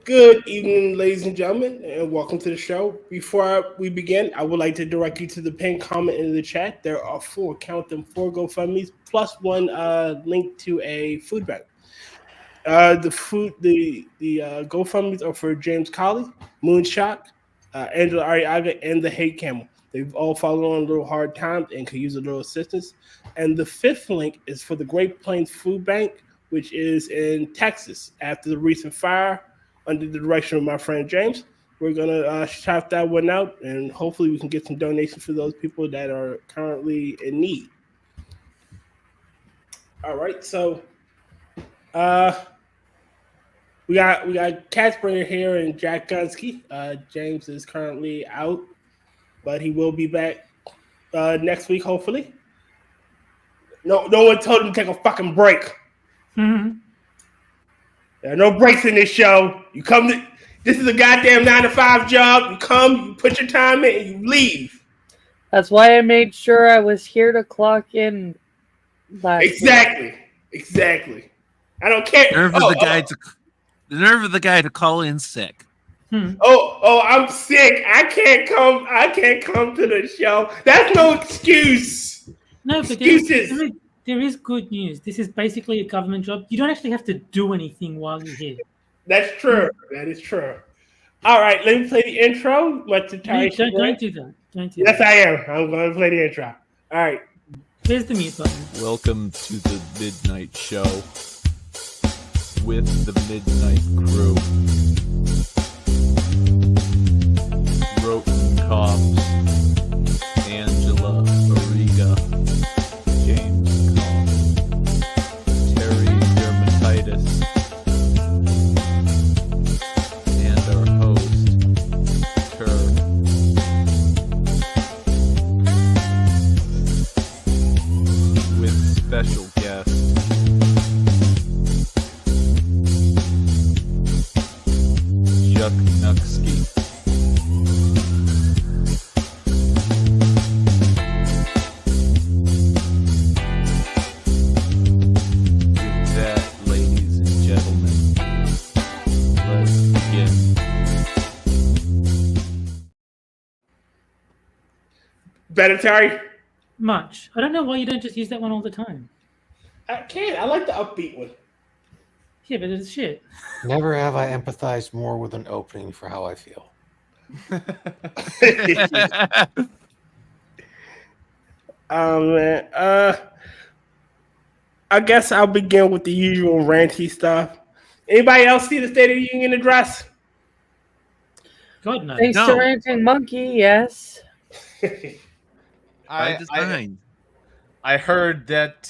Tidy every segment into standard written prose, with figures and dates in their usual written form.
Good evening, ladies and gentlemen, and welcome to the show. Before we begin, I would like to direct you to the pinned comment in the chat. There are count them, four GoFundMe's plus one link to a food bank. The GoFundMe's are for James Colley, Moonshot, Angela Arrega, and the Hate Camel. They've all fallen on a little hard times and could use a little assistance. And the fifth link is for the Great Plains Food Bank, which is in Texas after the recent fire. Under the direction of my friend James, we're gonna shout that one out, and hopefully we can get some donations for those people that are currently in need. All right, so we got Catsbringer here and Jack Gunski. James is currently out, but he will be back next week, hopefully. No one told him to take a fucking break. Mm-hmm. There are no breaks in this show. You come to this is a goddamn 9-to-5 job. You come, you put your time in, and you leave. That's why I made sure I was here to clock in last Exactly. I don't care. The nerve of the guy to call in sick. Oh, I'm sick. I can't come to the show. That's no excuse. No, but Excuses. There is good news. This is basically a government job. You don't actually have to do anything while you're here. That's true. That is true. All right, let me play the intro. Don't do that. Yes, I am. I'm going to play the intro. All right. There's the mute button. Welcome to the Midnight Show with the Midnight Crew. Rotncorpse, Angela, Arrega, James Colley, Terry Dermatitis, and our host, Tur. With special guest, Gunski. With that, ladies and gentlemen, let's begin. Better, Terry? Much. I don't know why you don't just use that one all the time. I can't. I like the upbeat one. Yeah, but it's shit. Never have I empathized more with an opening for how I feel. Man. I guess I'll begin with the usual ranty stuff. Anybody else see the State of the Union address? God, no. Thanks to Ranting Monkey, yes. By design. I heard that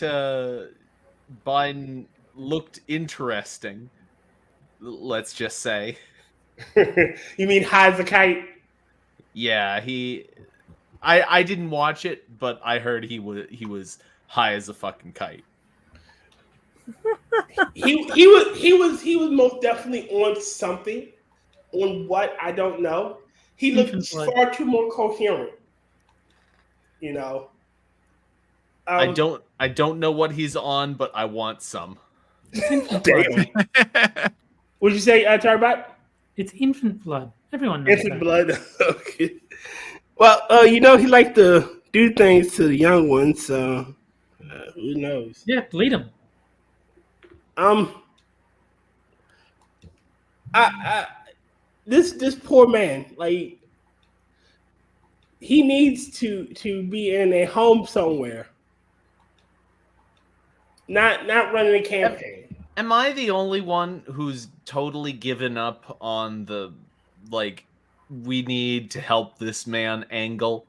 Biden looked interesting. Let's just say. You mean high as a kite? Yeah, I didn't watch it, but I heard he was high as a fucking kite. he was most definitely on something. On what, I don't know. He looked far too more coherent. You know. I don't know what he's on, but I want some. Damn. What'd you say, Tarbot? It's infant blood. Everyone knows Infant that. blood. Okay. Well, he liked to do things to the young ones, so who knows? Yeah, bleed him. This poor man, like, he needs to be in a home somewhere, not running a campaign. Am I the only one who's totally given up on the, like, we need to help this man angle?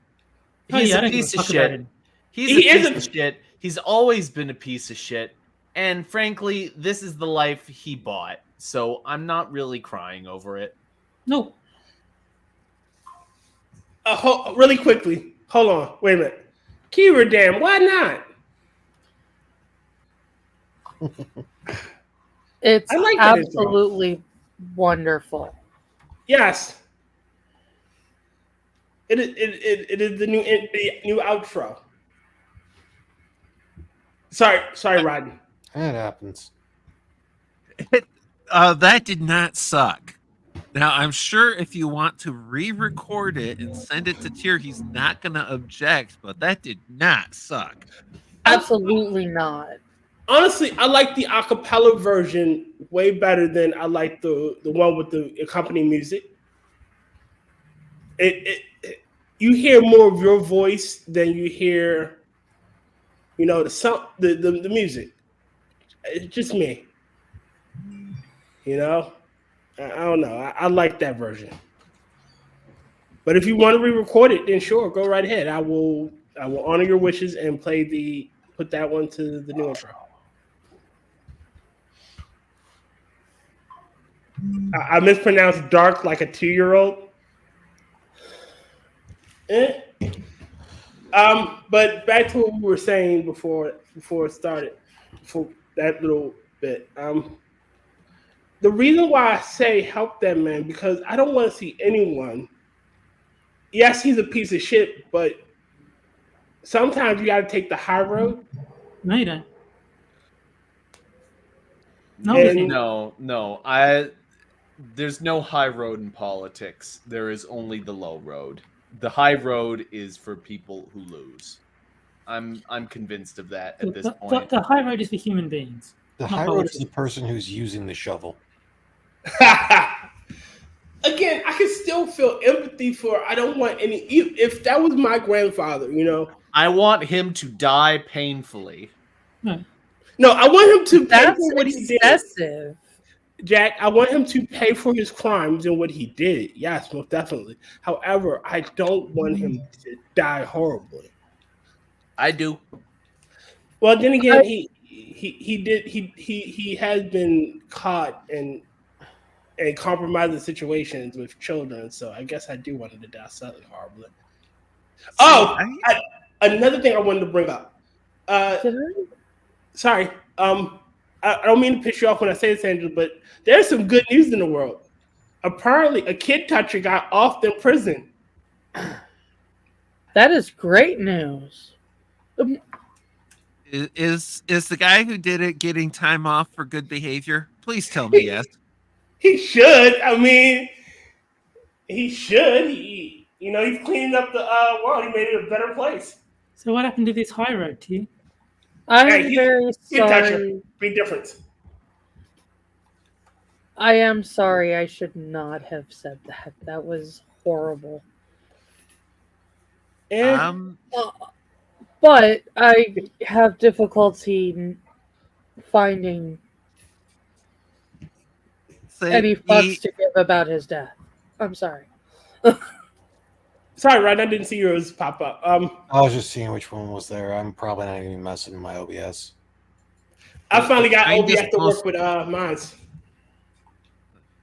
He's a piece of shit. He's a piece of shit. He's always been a piece of shit. And frankly, this is the life he bought. So I'm not really crying over it. No. Really quickly. Hold on. Wait a minute. Kyivedam, why not? It's absolutely wonderful. Yes. It is the new outro. Sorry, Rodney. That happens. That did not suck. Now, I'm sure if you want to re-record it and send it to Tier, he's not going to object, but that did not suck. Absolutely not. Honestly, I like the acapella version way better than I like the one with the accompanying music. You hear more of your voice than you hear, the music. It's just me. I don't know. I like that version. But if you want to re-record it, then sure, go right ahead. I will honor your wishes and put that one to the new intro. I mispronounced dark like a 2-year-old. But back to what we were saying before it started, for that little bit. The reason why I say help that man, because I don't want to see anyone. Yes, he's a piece of shit, but sometimes you got to take the high road. No, you don't. No. There's no high road in politics. There is only the low road. The high road is for people who lose. I'm convinced of that at this point. The high road is for human beings. The high road is the person who's using the shovel. Again, I can still feel empathy for. I don't want any. If that was my grandfather, I want him to die painfully. No, I want him to pay for what he excessive. did. Jack, I want him to pay for his crimes and what he did. Yes, most definitely. However, I don't want him to die horribly. I do. Well, then again, he has been caught in compromising situations with children, so I guess I do want him to die slightly horribly. Another thing I wanted to bring up. Sorry, I don't mean to piss you off when I say this, Angela, but there's some good news in the world. Apparently, a kid toucher got off in prison. That is great news. Is the guy who did it getting time off for good behavior? Please tell me yes. He should. I mean, he should. He's cleaning up the world. He made it a better place. So what happened to this high road, T? I'm very sorry. Big difference. I am sorry. I should not have said that. That was horrible. But I have difficulty finding any fucks to give about his death. I'm sorry. Sorry, Ryan, I didn't see yours pop up. I was just seeing which one was there. I'm probably not even messing with my OBS. I finally got OBS to work with mine.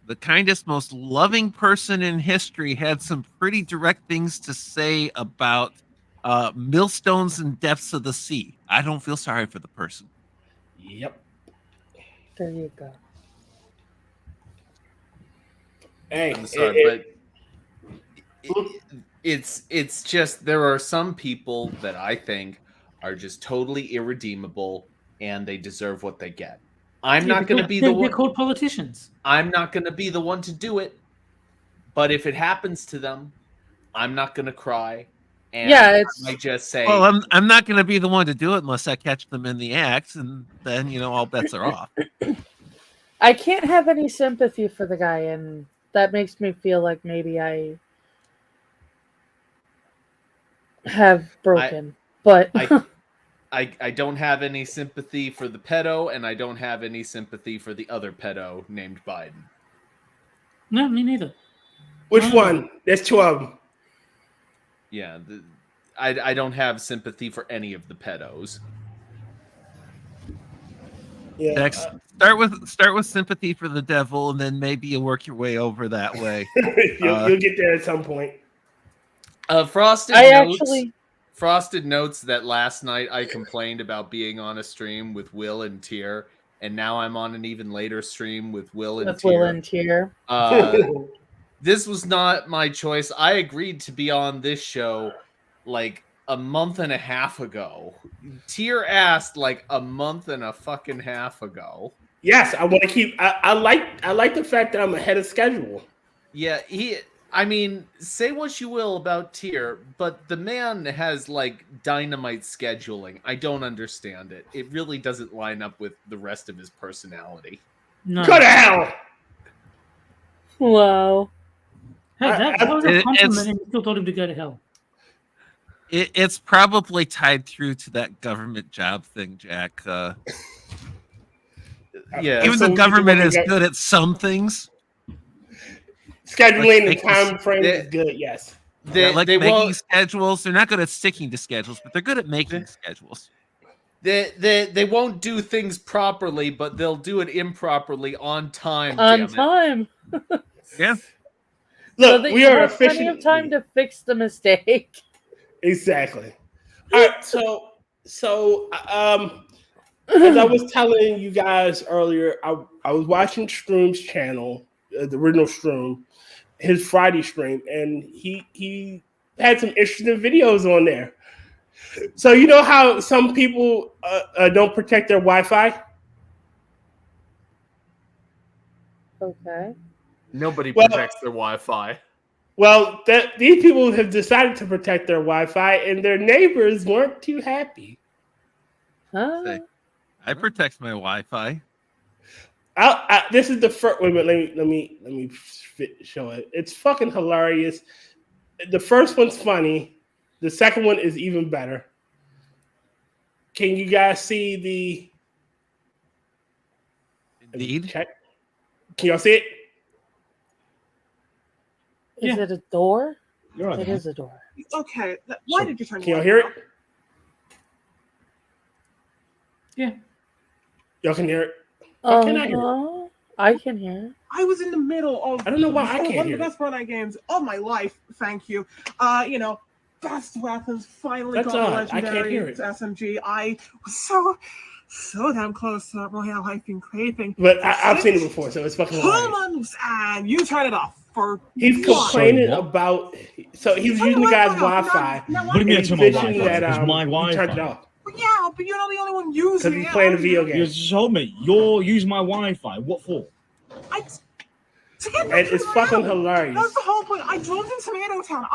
The kindest, most loving person in history had some pretty direct things to say about millstones and depths of the sea. I don't feel sorry for the person. Yep. There you go. Hey, I'm sorry, but it's just there are some people that I think are just totally irredeemable and they deserve what they get. I'm not going to be the one. They're called politicians. I'm not going to be the one to do it. But if it happens to them, I'm not going to cry. And I just say, well, I'm not going to be the one to do it unless I catch them in the act, and then all bets are off. I can't have any sympathy for the guy, and that makes me feel like maybe I have broken. But I don't have any sympathy for the pedo, and I don't have any sympathy for the other pedo named Biden. No, me neither. Which one? There's two of them. Yeah, I don't have sympathy for any of the pedos. Yeah, next, start with sympathy for the devil, and then maybe you work your way over that way. You'll get there at some point. Frosted notes that last night I complained about being on a stream with Will and Tier, and now I'm on an even later stream with Will and Tier. This was not my choice. I agreed to be on this show like a month and a half ago. Tier asked like a month and a fucking half ago. Yes, I want to keep. I like the fact that I'm ahead of schedule. Yeah, I mean, say what you will about Tyr, but the man has like dynamite scheduling. I don't understand it. It really doesn't line up with the rest of his personality. No. Go to hell. Wow. Hey, that was a It's- compliment, and you still told him to go to hell. It's probably tied through to that government job thing, Jack. Yeah, Even so the we government can is get- good at some things. Scheduling and Like, time frame they- is good. Yes. They're like they making won't. schedules. They're not good at sticking to schedules, but they're good at making schedules. They won't do things properly, but they'll do it improperly on time. On damn it. time. Yeah. Look, that we you are have plenty officially of time to fix the mistake. Exactly. All right. So as I was telling you guys earlier, I was watching Stroom's channel, the original Stroom, his Friday stream, and he had some interesting videos on there. So you know how some people don't protect their Wi-Fi? Okay. Nobody Well- protects their Wi-Fi. Well, these people have decided to protect their Wi-Fi, and their neighbors weren't too happy. Huh? Say, I protect my Wi-Fi. This is the first. Wait a minute. Let me show it. It's fucking hilarious. The first one's funny. The second one is even better. Can you guys see the? Indeed. Check. Can y'all see it? Is Yeah. it a door? You're right. It is a door. Okay, why did you turn Can y'all the hear light it? Yeah. Y'all can hear it. Why can't I hear it? Uh-huh. I can hear. I was in the middle of I don't know why I can't one of hear the it. best Fortnite games of my life. Thank you. Best weapons finally That's got odd. I can't legendary hear it. to SMG. I was so damn close to that Royale I've been craving. But I've seen it before, so it's fucking 2 hilarious. months, and you turn it off for He's what? complaining Sorry, what? about. So he was Turn using the guy's Wi-Fi off. Wi-Fi. Now, What do you mean and it's he's my bitching Wi-Fi? that It's my he turned it Wi-Fi. off Yeah, but you're not the only one because using it. he's playing a are video you? game. You just told me you're using my Wi-Fi. What for? To get And back to it's the fucking Royale. hilarious. That's the whole point. I drove in Tomato Town.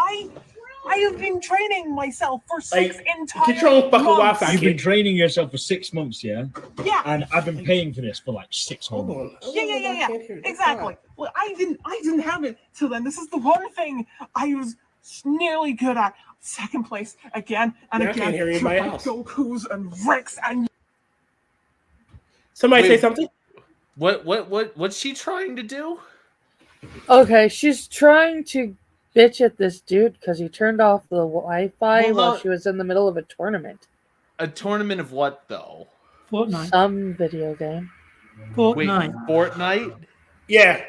I have been training myself for 6 entire Get your own fucking months. Wi-Fi. You've been training yourself for 6 months, yeah, Yeah. and I've been paying for this for like 6 Hold months. on. Yeah. I can't hear it. Exactly. Well, I didn't have it till then. This is the one thing I was nearly good at. Second place again and Now I again. can't hear anybody Triple else. Gokus and Ricks and Somebody Wait. say something. What's she trying to do? Okay, she's trying to bitch at this dude because he turned off the Wi-Fi Hold while on. she was in the middle of a tournament. A tournament of what though? Fortnite. Some video game. Wait, Fortnite. Fortnite? Yeah.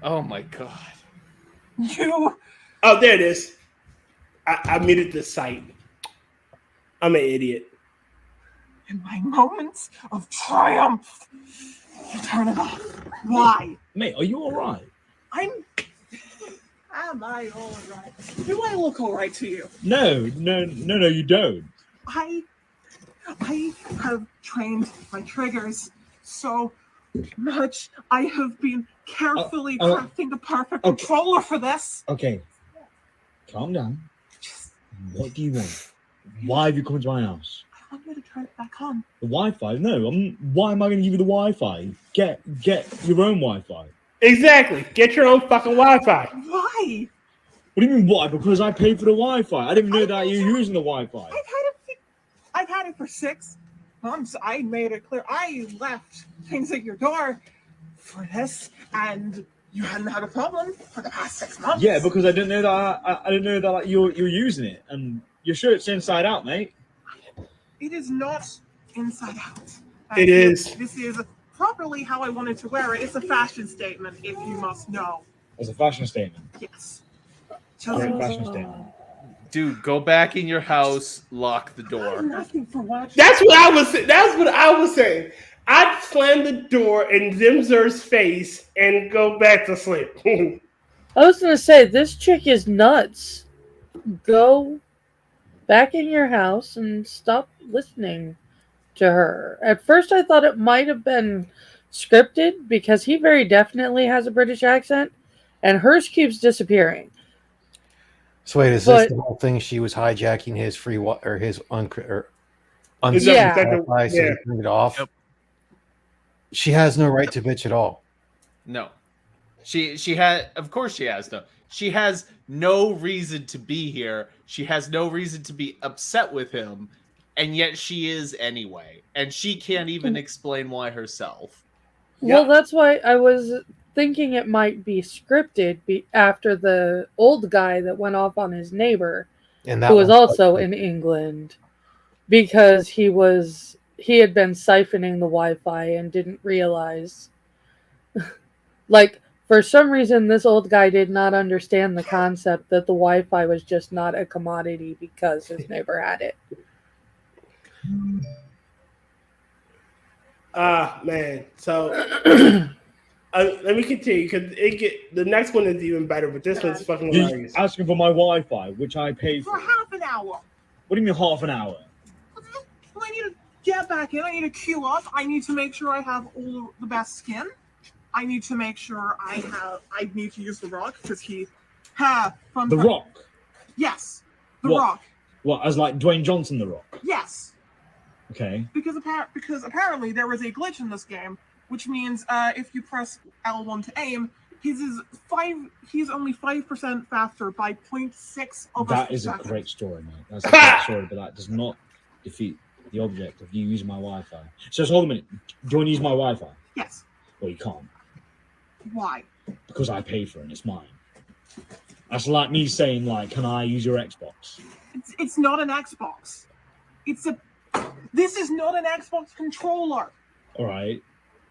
Oh my god. you. Oh, there it is. I muted the site. I'm an idiot. In my moments of triumph, you turn it off. Why? Mate, are you all right? Am I all right? Do I look all right to you? No, you don't. I have trained my triggers so much. I have been carefully crafting the perfect controller for this. Okay, calm down. What do you want? Why have you come to my house? I want you to turn it back on. The Wi-Fi? No. Why am I going to give you the Wi-Fi? Get your own Wi-Fi. Exactly. Get your own fucking Wi-Fi. Why? What do you mean why? Because I paid for the Wi-Fi. I didn't know that you were using the Wi-Fi. I've had it for 6 months. I made it clear. I left things at your door for this, and you hadn't had a problem for the past 6 months. Yeah, because I didn't know that. I didn't know that like, you're using it, and your shirt's inside out, mate. It is not inside out. It is. This is properly how I wanted to wear it. It's a fashion statement, if you must know. It's a fashion statement. Yes. Great fashion statement. Dude, go back in your house, lock the door. Nothing for watching. That's what I was. That's what I was saying. I'd slam the door in Zimzer's face and go back to sleep. I was gonna say this chick is nuts. Go back in your house and stop listening to her. At first, I thought it might have been scripted because he very definitely has a British accent, and hers keeps disappearing. So wait, is But- this the whole thing? She was hijacking his free or his Yeah. Wi-Fi so he turned it off. Yep. She has no right to bitch at all. No. She had, of course she has no. She has no reason to be here. She has no reason to be upset with him, and yet she is anyway. And she can't even explain why herself. Well, that's why I was thinking it might be scripted after the old guy that went off on his neighbor, And that who was one- also in England, because he had been siphoning the Wi-Fi and didn't realize. Like, for some reason, this old guy did not understand the concept that the Wi-Fi was just not a commodity because his neighbor had it. Man. So let me continue because the next one is even better, but this one's fucking He's hilarious. asking for my Wi-Fi, which I paid For for. half an hour. What do you mean half an hour? I need to get back in. I need to queue up. I need to make sure I have all the best skin. I need to make sure I need to use the rock because from The Rock. Yes, the What? rock. What, as like Dwayne Johnson, The Rock? Yes, Okay. because apparently there was a glitch in this game, which means if you press L1 to aim, he's only 5% faster by 0.6 of That a is a second. great story, mate. That's a great story, but that does not defeat the object of you using my Wi-Fi. So just hold a minute. Do you want to use my Wi-Fi? Yes. Well, you can't. Why? Because I paid for it and it's mine. That's like me saying, like, can I use your Xbox? It's not an Xbox. This is not an Xbox controller. All right.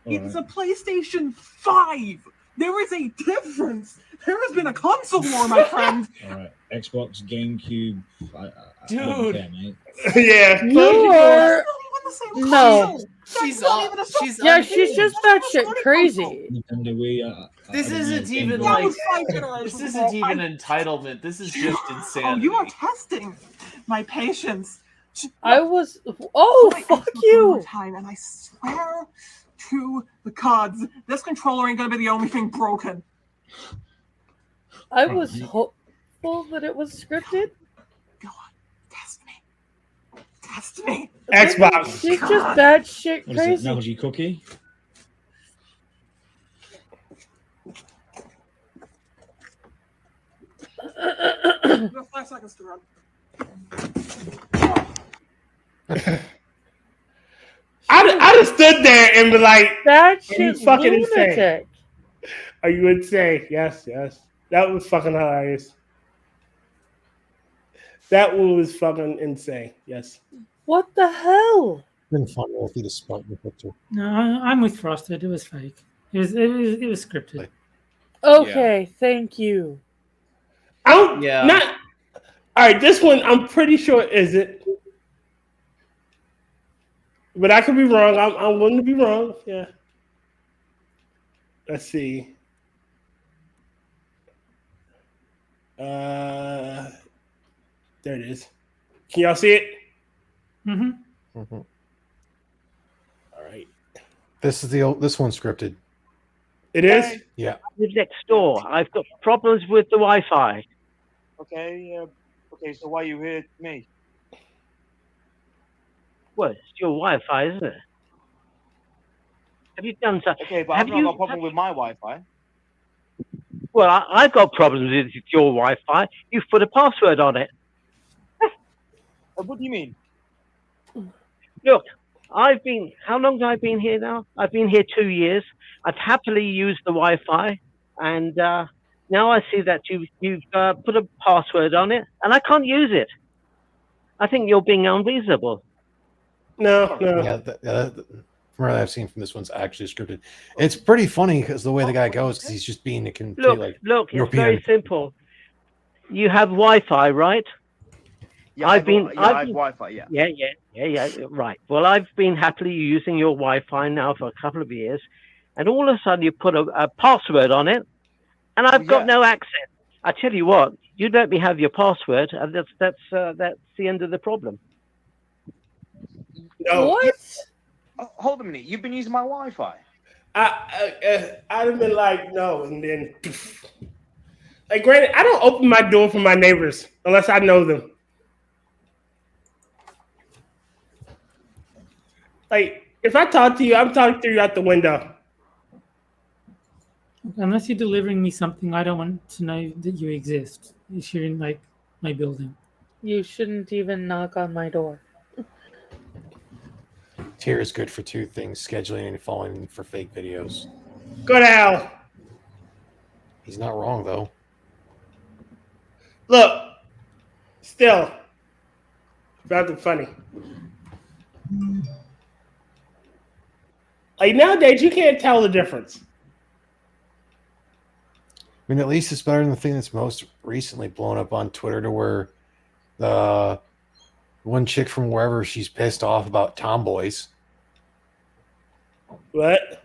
It's a PlayStation 5. There is a difference. There has been a console war, my friend. All right. Xbox, GameCube. I Dude. don't care, mate. Yeah. You are... No. She's just batshit crazy. Nintendo Wii. This I don't isn't know, even Game Boy. like This this isn't even entitlement. This is just Oh, insanity. you are testing my patience. I was... Oh, Play fuck Xbox you! one more time, and I swear to the gods, this controller ain't gonna be the only thing broken. I was hopeful that it was scripted. Go on, test me. Test me. Xbox. She's just batshit What is it? crazy. Analogy cookie? You have 5 seconds to run. I just stood there and be like, That Are you shit fucking insane? lunatic. "Are you insane?" Yes. That was fucking hilarious. That one was fucking insane. Yes. What the hell? Been fun if you just spot the picture. No, I'm with Frosted. It was fake. It was scripted. Okay, thank you. I don't. Yeah. Not. All right. This one, I'm pretty sure isn't. But I could be wrong. I'm willing to be wrong. Yeah. Let's see. There it is. Can y'all see it? Mm-hmm. Mm-hmm. All right. This one's scripted. It is? Yeah. live next door. I've got problems with the Wi-Fi. Okay, so why you here to me? Well, it's your Wi-Fi, isn't it? Have you done something? Okay, but I've not got a problem with my Wi-Fi. Well, I've got problems with your Wi-Fi. You've put a password on it. What do you mean? Look, how long have I been here now? I've been here 2 years. I've happily used the Wi-Fi, and now I see that you've put a password on it, and I can't use it. I think you're being unreasonable. No. Yeah, from what I've seen from this one's actually scripted. It's pretty funny because the way the guy goes, because he's just being a complete Look, it's European. very simple. You have Wi-Fi, right? Yeah, I've I have Wi-Fi. Yeah. Yeah. Right. Well, I've been happily using your Wi-Fi now for a couple of years, and all of a sudden you put a password on it, and I've got no access. I tell you what, you let me have your password, and that's the end of the problem. No. What? Oh, hold a minute. You've been using my Wi-Fi. I'd have been like, no, and then Like, granted, I don't open my door for my neighbors unless I know them. Like, if I talk to you, I'm talking to you out the window. Unless you're delivering me something, I don't want to know that you exist. You shouldn't like my building. You shouldn't even knock on my door. Tier is good for two things: scheduling and falling for fake videos. Go to hell. He's not wrong though. Look, still, rather funny. Like nowadays, you can't tell the difference. I mean, at least it's better than the thing that's most recently blown up on Twitter, to where the one chick from wherever, she's pissed off about tomboys. What?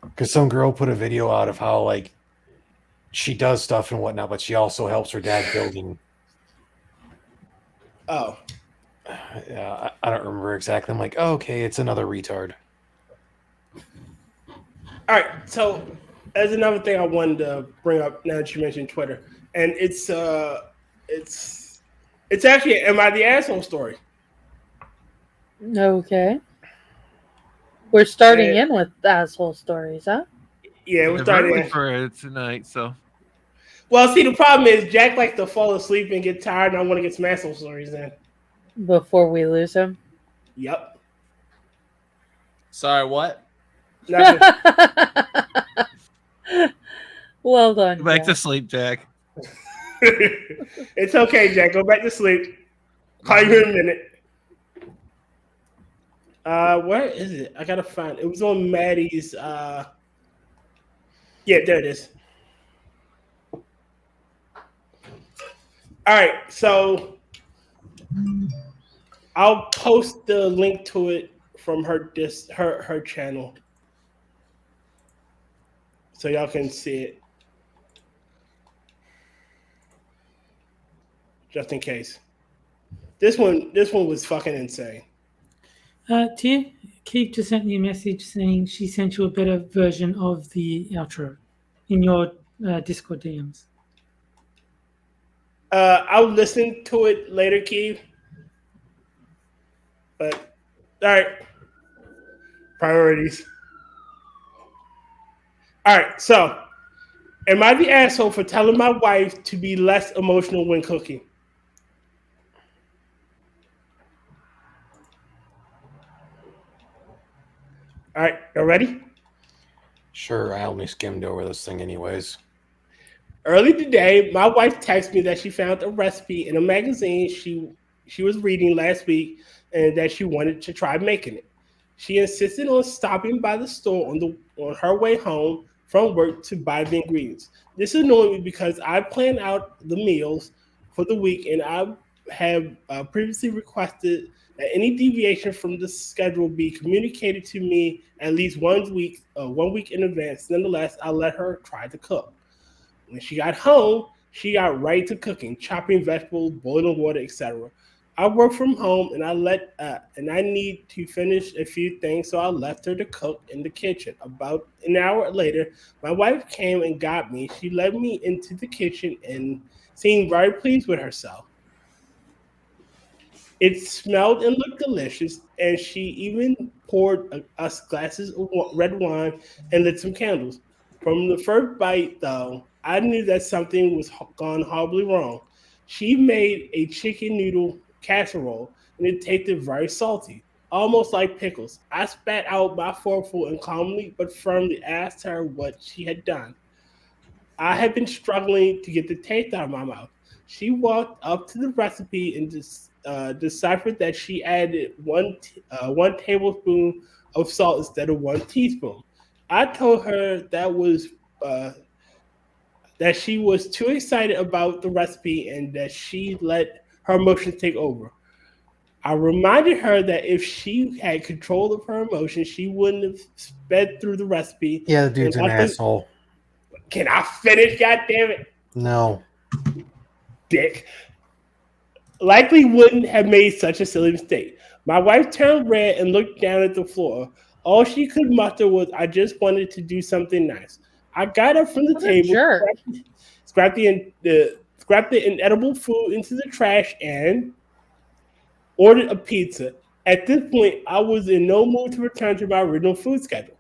Because some girl put a video out of how, like, she does stuff and whatnot, but she also helps her dad building. Oh. Yeah, I don't remember exactly. I'm like, oh, okay, it's another retard. All right, so there's another thing I wanted to bring up now that you mentioned Twitter, and it's actually an Am I the Asshole story. Okay. We're starting in with asshole stories, huh? Yeah, we're starting in for it tonight. So, well, see, the problem is Jack likes to fall asleep and get tired, and I want to get some asshole stories in. Before we lose him? Yep. Sorry, what? Nothing. Well done. Go back Jack. to sleep, Jack. It's okay, Jack. Go back to sleep. Call you in a minute. Where is it? I gotta find it. It was on Maddie's. Yeah, there it is. All right, so I'll post the link to it from her channel, so y'all can see it, just in case. This one was fucking insane. Tia, Keith just sent me a message saying she sent you a better version of the outro in your Discord DMs. I'll listen to it later, Keith. But, all right. Priorities. All right, so, am I the asshole for telling my wife to be less emotional when cooking? All right, y'all ready? Sure, I only skimmed over this thing anyways. Early today, my wife texted me that she found a recipe in a magazine she was reading last week and that she wanted to try making it. She insisted on stopping by the store on her way home from work to buy the ingredients. This annoyed me because I planned out the meals for the week, and I have previously requested that any deviation from the schedule be communicated to me at least 1 week in advance. Nonetheless, I let her try to cook. When she got home, she got right to cooking, chopping vegetables, boiling water, etc. I work from home, and I need to finish a few things, so I left her to cook in the kitchen. About an hour later, my wife came and got me. She led me into the kitchen and seemed very pleased with herself. It smelled and looked delicious, and she even poured us glasses of red wine and lit some candles. From the first bite, though, I knew that something was gone horribly wrong. She made a chicken noodle casserole, and it tasted very salty, almost like pickles. I spat out my forkful and calmly but firmly asked her what she had done. I had been struggling to get the taste out of my mouth. She walked up to the recipe and deciphered that she added one tablespoon of salt instead of 1 teaspoon. I told her that she was too excited about the recipe and that she let her emotions take over. I reminded her that if she had control of her emotions, she wouldn't have sped through the recipe. Yeah, the dude's an asshole. Can I finish, goddammit? No. Dick. Likely wouldn't have made such a silly mistake. My wife turned red and looked down at the floor. All she could muster was, I just wanted to do something nice. I got up from the table, scrapped the inedible food into the trash, and ordered a pizza. At this point, I was in no mood to return to my original food schedule.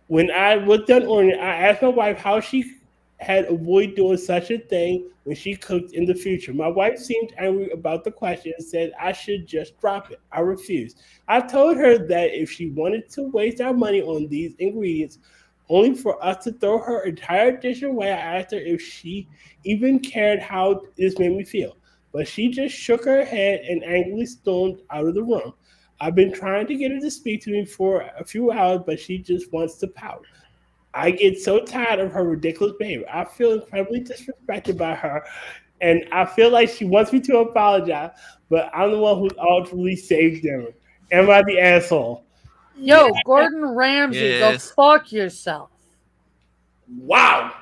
When I was done ordering, I asked my wife how she had avoided doing such a thing when she cooked in the future. My wife seemed angry about the question and said I should just drop it. I refused. I told her that if she wanted to waste our money on these ingredients only for us to throw her entire dish away, I asked her if she even cared how this made me feel. But she just shook her head and angrily stormed out of the room. I've been trying to get her to speak to me for a few hours, but she just wants to pout. I get so tired of her ridiculous behavior. I feel incredibly disrespected by her, and I feel like she wants me to apologize, but I'm the one who ultimately saved them. Am I the asshole? Yo, Gordon Ramsay, go fuck yourself. Wow.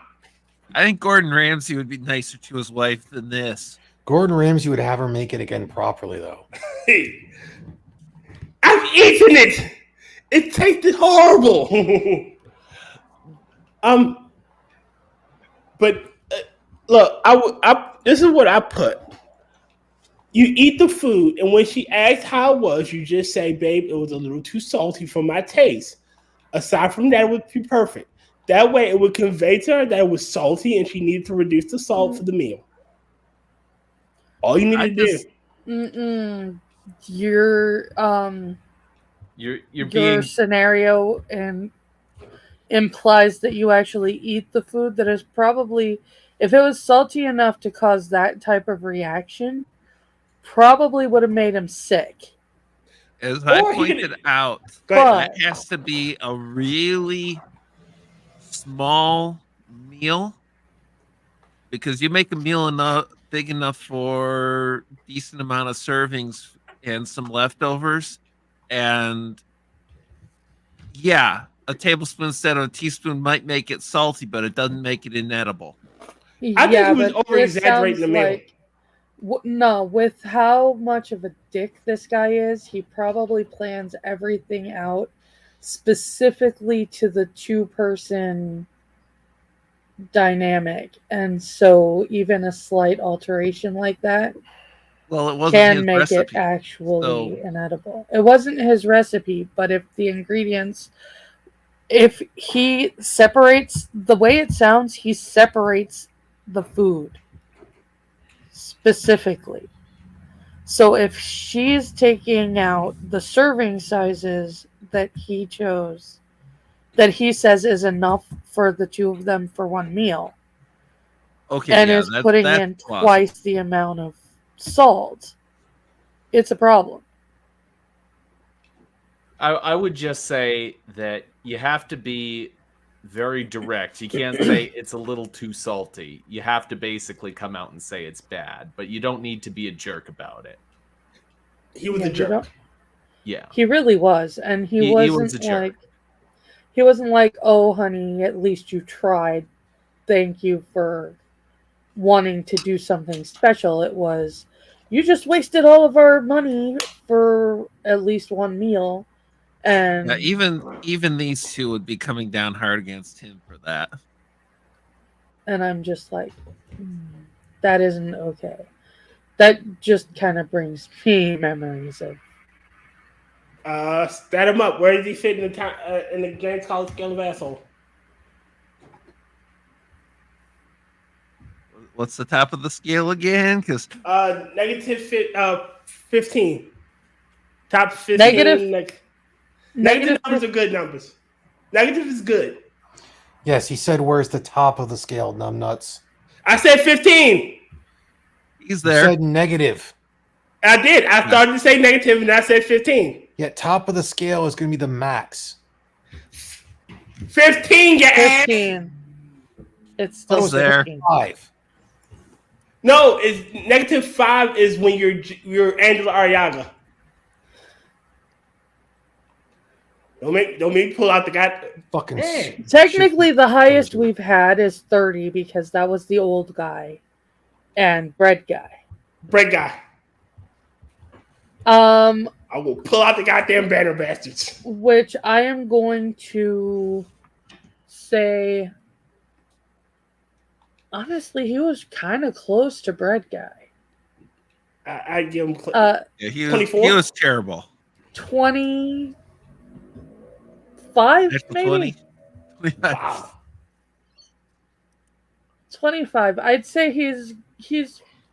I think Gordon Ramsay would be nicer to his wife than this. Gordon Ramsay would have her make it again properly, though. I've eaten it. It tasted horrible. But look, this is what I put. You eat the food, and when she asked how it was, you just say, babe, it was a little too salty for my taste. Aside from that, it would be perfect. That way, it would convey to her that it was salty, and she needed to reduce the salt for the meal. All you need to do. Your being scenario and implies that you actually eat the food that is probably, if it was salty enough to cause that type of reaction, probably would have made him sick. As I pointed out, that has to be a really small meal, because you make a meal big enough for a decent amount of servings and some leftovers, and yeah, a tablespoon instead of a teaspoon might make it salty, but it doesn't make it inedible. I think he was over-exaggerating the meal. No, with how much of a dick this guy is, he probably plans everything out specifically to the two-person dynamic, and so even a slight alteration like that can make it actually inedible. It wasn't his recipe, but if he separates, the way it sounds, he separates the food specifically. So if she's taking out the serving sizes that he chose, that he says is enough for the two of them for one meal, and is putting in twice the amount of salt, it's a problem. I would just say that you have to be very direct. You can't say it's a little too salty. You have to basically come out and say it's bad, but you don't need to be a jerk about it. He was a jerk. Yeah. He really was, and he wasn't like, oh honey, at least you tried. Thank you for wanting to do something special. It was, you just wasted all of our money for at least one meal. And even these two would be coming down hard against him for that. And I'm just like, that isn't okay. That just kind of brings me memories of. Stat him up. Where does he fit in the James Colley scale of asshole? What's the top of the scale again? Because negative 15. Top 15. Negative numbers are good numbers. Negative is good. Yes, he said, where's the top of the scale, numbnuts? I said 15. He's there. You said negative. I did. I started to say negative, and I said 15. Yeah, top of the scale is going to be the max. 15, you 15. ass. It's still there. 5. No, it's -5 is when you're Angela Arrega. Don't make pull out the guy. Fucking technically, the highest we've had is 30 because that was the old guy and bread guy. I will pull out the goddamn banner bastards. Which I am going to say, honestly, he was kind of close to Bread Guy. I'd give him Yeah, he 24. was terrible. 25, maybe? 20? Wow. 25. I'd say he's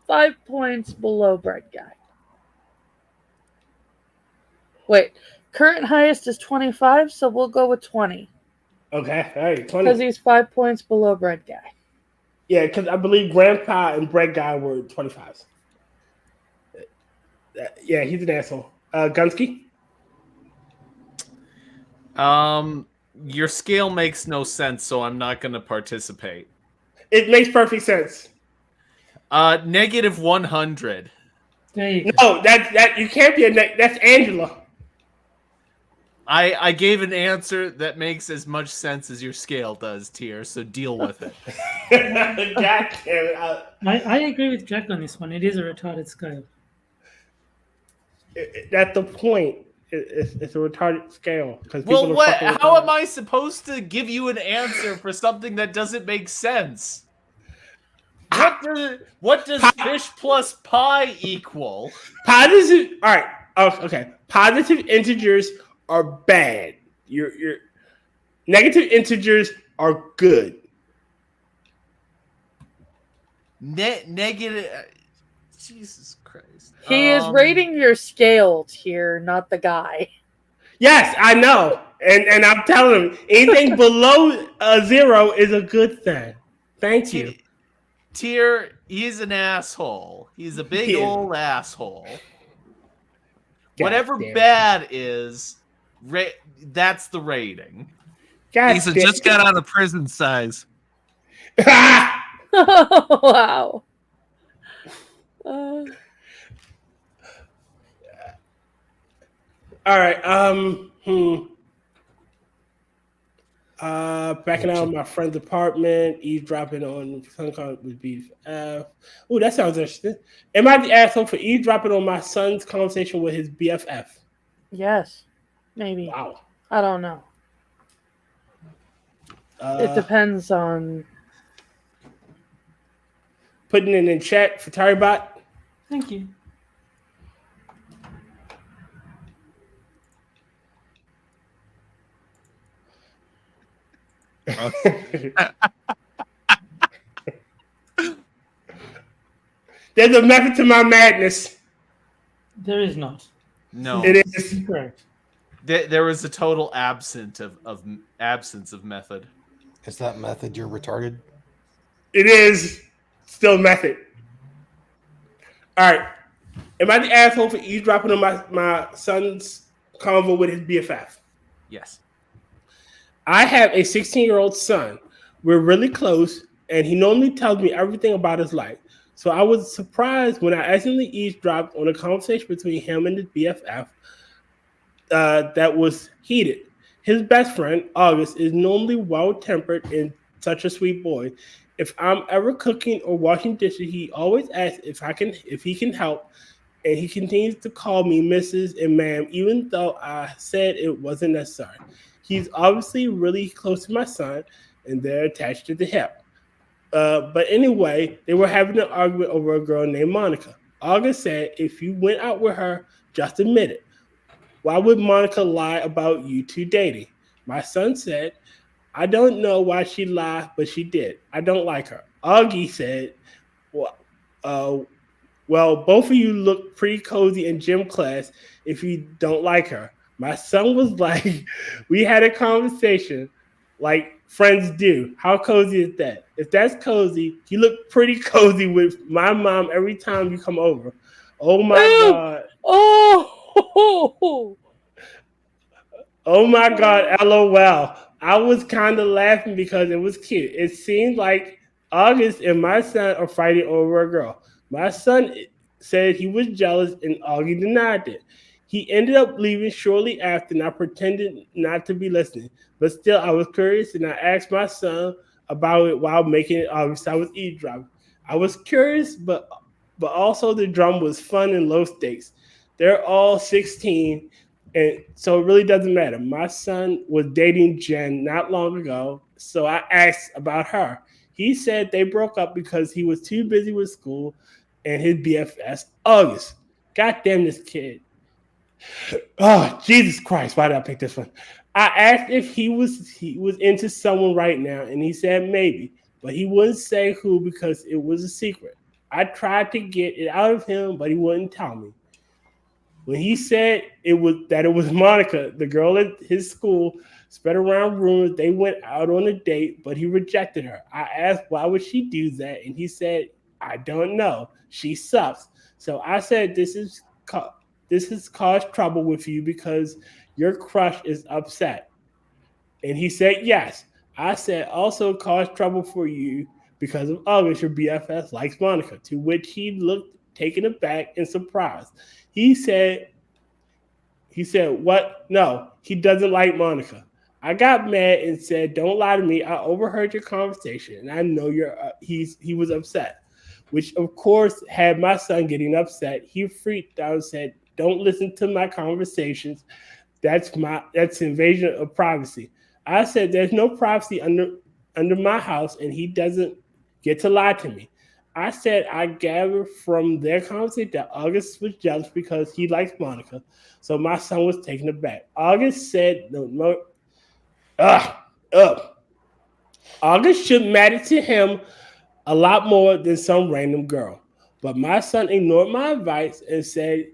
5 points below Bread Guy. Wait, current highest is 25, so we'll go with 20. Okay, all right, 20. Because he's 5 points below Bread Guy. Yeah, because I believe Grandpa and Bread Guy were 25s. Yeah, he's an asshole. Gunski? Your scale makes no sense, so I'm not going to participate. It makes perfect sense. Negative 100. There you go. No, that you can't be that's Angela. I gave an answer that makes as much sense as your scale does, Tier, so deal with it. God damn it. I agree with Jack on this one. It is a retarded scale. That's the point. It's a retarded scale. Well, what? How am I supposed to give you an answer for something that doesn't make sense? What does fish plus pie equal? Positive. All right. Okay. Positive integers are bad. Your negative integers are good. Negative. Jesus Christ. He is rating your scale here, not the guy. Yes, I know. And I'm telling him, anything below 0 is a good thing. Thank you. Tier, he's an asshole. He's a big old asshole. Whatever bad is, that's the rating. He's just got out of prison size. Wow. All right. Backing out of my friend's apartment, eavesdropping on son would be. Oh, that sounds interesting. Am I the asshole for eavesdropping on my son's conversation with his BFF? Yes, maybe. Wow. I don't know. It depends on. Putting it in chat for Taribot. Thank you. There's a method to my madness. There is not. No, it is correct. There was a total absence of method. Is that method you're retarded? It is still method. All right. Am I the asshole for eavesdropping on my son's convo with his BFF? Yes. I have a 16-year-old son. We're really close, and he normally tells me everything about his life. So I was surprised when I accidentally eavesdropped on a conversation between him and his BFF that was heated. His best friend, August, is normally well-tempered and such a sweet boy. If I'm ever cooking or washing dishes, he always asks if he can help, and he continues to call me Mrs. and Ma'am, even though I said it wasn't necessary. He's obviously really close to my son, and they're attached to the hip. But anyway, they were having an argument over a girl named Monica. August said, if you went out with her, just admit it. Why would Monica lie about you two dating? My son said, I don't know why she lied, but she did. I don't like her. Augie said, well, both of you look pretty cozy in gym class if you don't like her. My son was like, we had a conversation like friends do. How cozy is that? If that's cozy, you look pretty cozy with my mom every time you come over. Oh my God. Oh my God, LOL. I was kind of laughing because it was cute. It seemed like August and my son are fighting over a girl. My son said he was jealous and Augie denied it. He ended up leaving shortly after, and I pretended not to be listening. But still, I was curious, and I asked my son about it while making it obvious I was eavesdropping. I was curious, but also the drum was fun and low stakes. They're all 16, and so it really doesn't matter. My son was dating Jen not long ago, So I asked about her. He said they broke up because he was too busy with school and his BFS, August. God damn this kid. Oh, Jesus Christ. Why did I pick this one? I asked if he was into someone right now, and he said maybe, but he wouldn't say who because it was a secret. I tried to get it out of him, but he wouldn't tell me. When he said it was Monica, the girl at his school, spread around rumors they went out on a date, but he rejected her. I asked why would she do that, and he said, I don't know. She sucks. So I said this has caused trouble with you because your crush is upset. And he said yes. I said also caused trouble for you because of August, your BFS likes Monica, to which he looked taken aback and surprised. He said, what? No, he doesn't like Monica. I got mad and said, don't lie to me. I overheard your conversation and I know he was upset, which of course had my son getting upset. He freaked out and said, don't listen to my conversations. That's invasion of privacy. I said, there's no privacy under my house and he doesn't get to lie to me. I said I gathered from their conversation that August was jealous because he likes Monica, so my son was taken aback. August said, "No, August should matter to him a lot more than some random girl." But my son ignored my advice and said,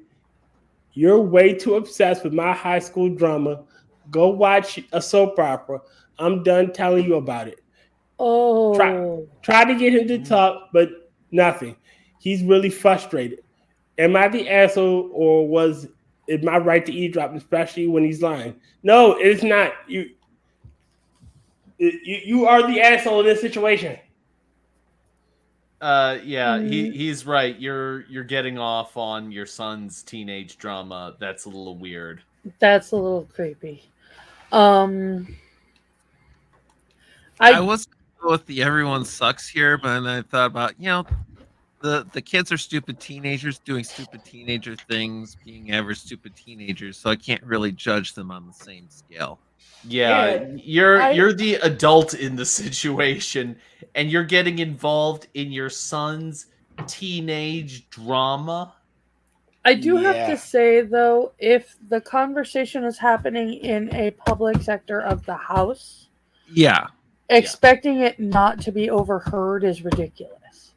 "You're way too obsessed with my high school drama. Go watch a soap opera. I'm done telling you about it." Oh, try to get him to talk, but nothing. He's really frustrated. Am I the asshole, or is my right to eavesdrop, especially when he's lying? No, it's not. You are the asshole in this situation. He's right. You're getting off on your son's teenage drama. That's a little weird. That's a little creepy. I was with the everyone sucks here, but then I thought about, the kids are stupid teenagers doing stupid teenager things, being average stupid teenagers, so I can't really judge them on the same scale. Yeah, you're the adult in the situation, and you're getting involved in your son's teenage drama. I do have to say, though, if the conversation is happening in a public sector of the house, expecting it not to be overheard is ridiculous.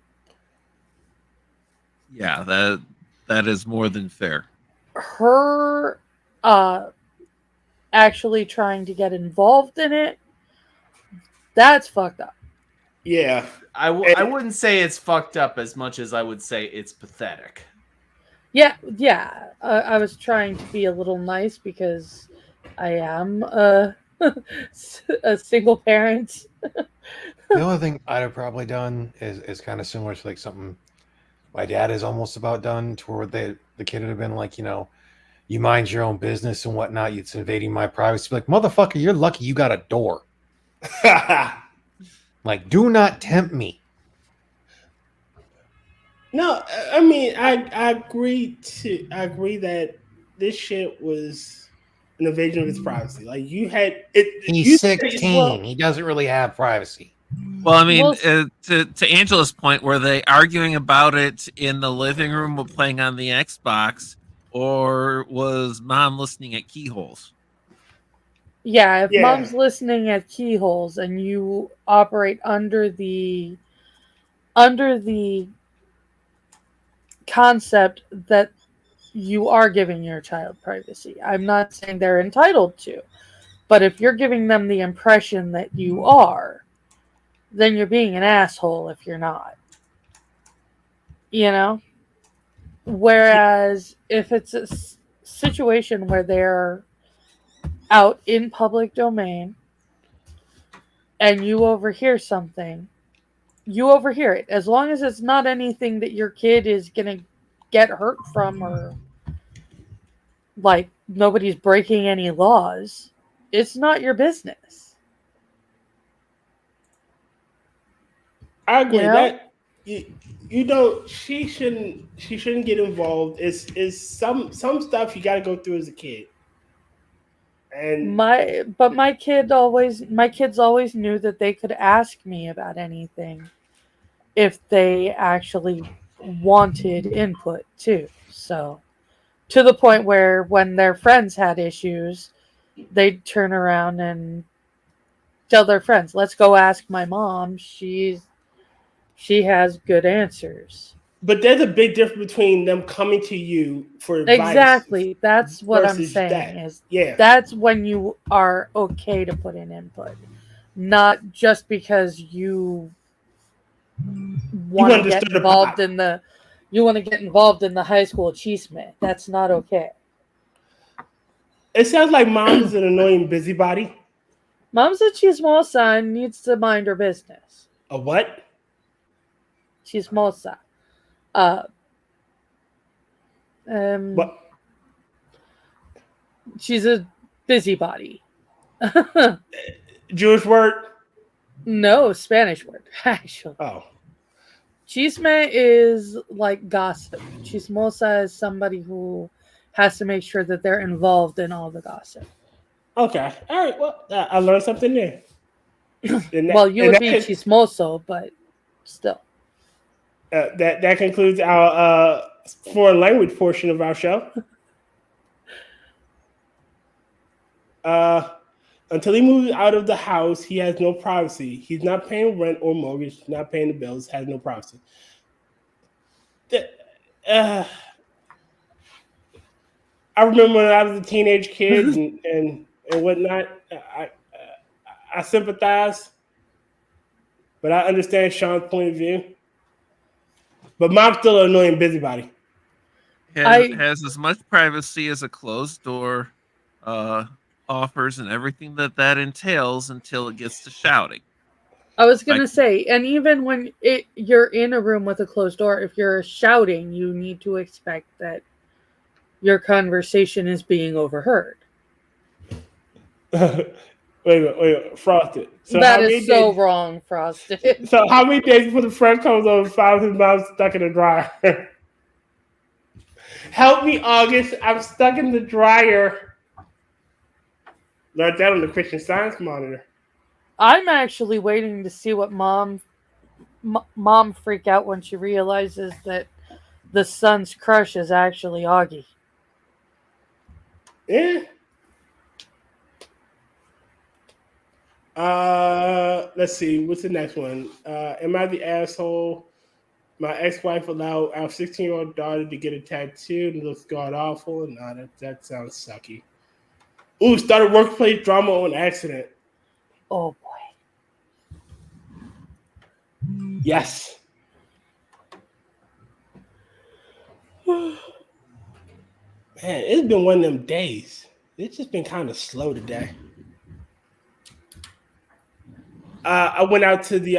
Yeah, that is more than fair. Her actually trying to get involved in it, that's fucked up. Yeah. I wouldn't say it's fucked up as much as I would say it's pathetic. Yeah. I was trying to be a little nice because I am a single parent. The only thing I'd have probably done is kind of similar to like something my dad is almost about done, to where the kid would have been like, you mind your own business and whatnot. It's invading my privacy. Like, motherfucker, you're lucky you got a door. Like, do not tempt me. No, I mean, I agree that this shit was an invasion of his privacy. Like, he's 16. He doesn't really have privacy. Well, I mean, to Angela's point, were they arguing about it in the living room while playing on the Xbox, or was mom listening at keyholes? Yeah, if mom's listening at keyholes and you operate under the concept that you are giving your child privacy. I'm not saying they're entitled to, but if you're giving them the impression that you are, then you're being an asshole if you're not. Whereas if it's a situation where they're out in public domain and you overhear something, you overhear it. As long as it's not anything that your kid is going to get hurt from, or like nobody's breaking any laws, it's not your business. I agree that she shouldn't get involved. It's some stuff you got to go through as a kid. And my kids always knew that they could ask me about anything if they actually wanted input too. So to the point where when their friends had issues, they'd turn around and tell their friends, "Let's go ask my mom. She has good answers." But there's a big difference between them coming to you for advice. Exactly. That's what I'm versus saying. that. Is Yeah. that's when you are okay to put in input, not just because you want to get involved in the high school chisme. That's not okay. It sounds like mom is an annoying busybody. Mom's a chismosa and needs to mind her business. A what? Chismosa. What? She's a busybody. Jewish word? No, Spanish word, actually. Oh. Chisme is like gossip. Chismosa is somebody who has to make sure that they're involved in all the gossip. Okay. All right. Well, I learned something new. Well, you would be chismoso, but still. That concludes our foreign language portion of our show. Until he moves out of the house, he has no privacy. He's not paying rent or mortgage, not paying the bills, has no privacy. I remember when I was a teenage kid and whatnot, I sympathize, but I understand Sean's point of view. But mom's still an annoying busybody. Has as much privacy as a closed door offers and everything that entails until it gets to shouting. I was going to say, and even when you're in a room with a closed door, if you're shouting, you need to expect that your conversation is being overheard. wait a minute, Frosted. So that is so wrong, Frosted. So how many days before the friend comes over and finds his mom stuck in the dryer? Help me, August. I'm stuck in the dryer. Learned that on the Christian Science Monitor. I'm actually waiting to see what mom freak out when she realizes that the son's crush is actually Augie. Yeah. Let's see. What's the next one? Am I the asshole? My ex-wife allowed our 16-year-old daughter to get a tattoo and it looks god awful. No, that sounds sucky. Ooh, started workplace drama on accident. Oh boy. Yes. Man, it's been one of them days. It's just been kind of slow today. I went out to me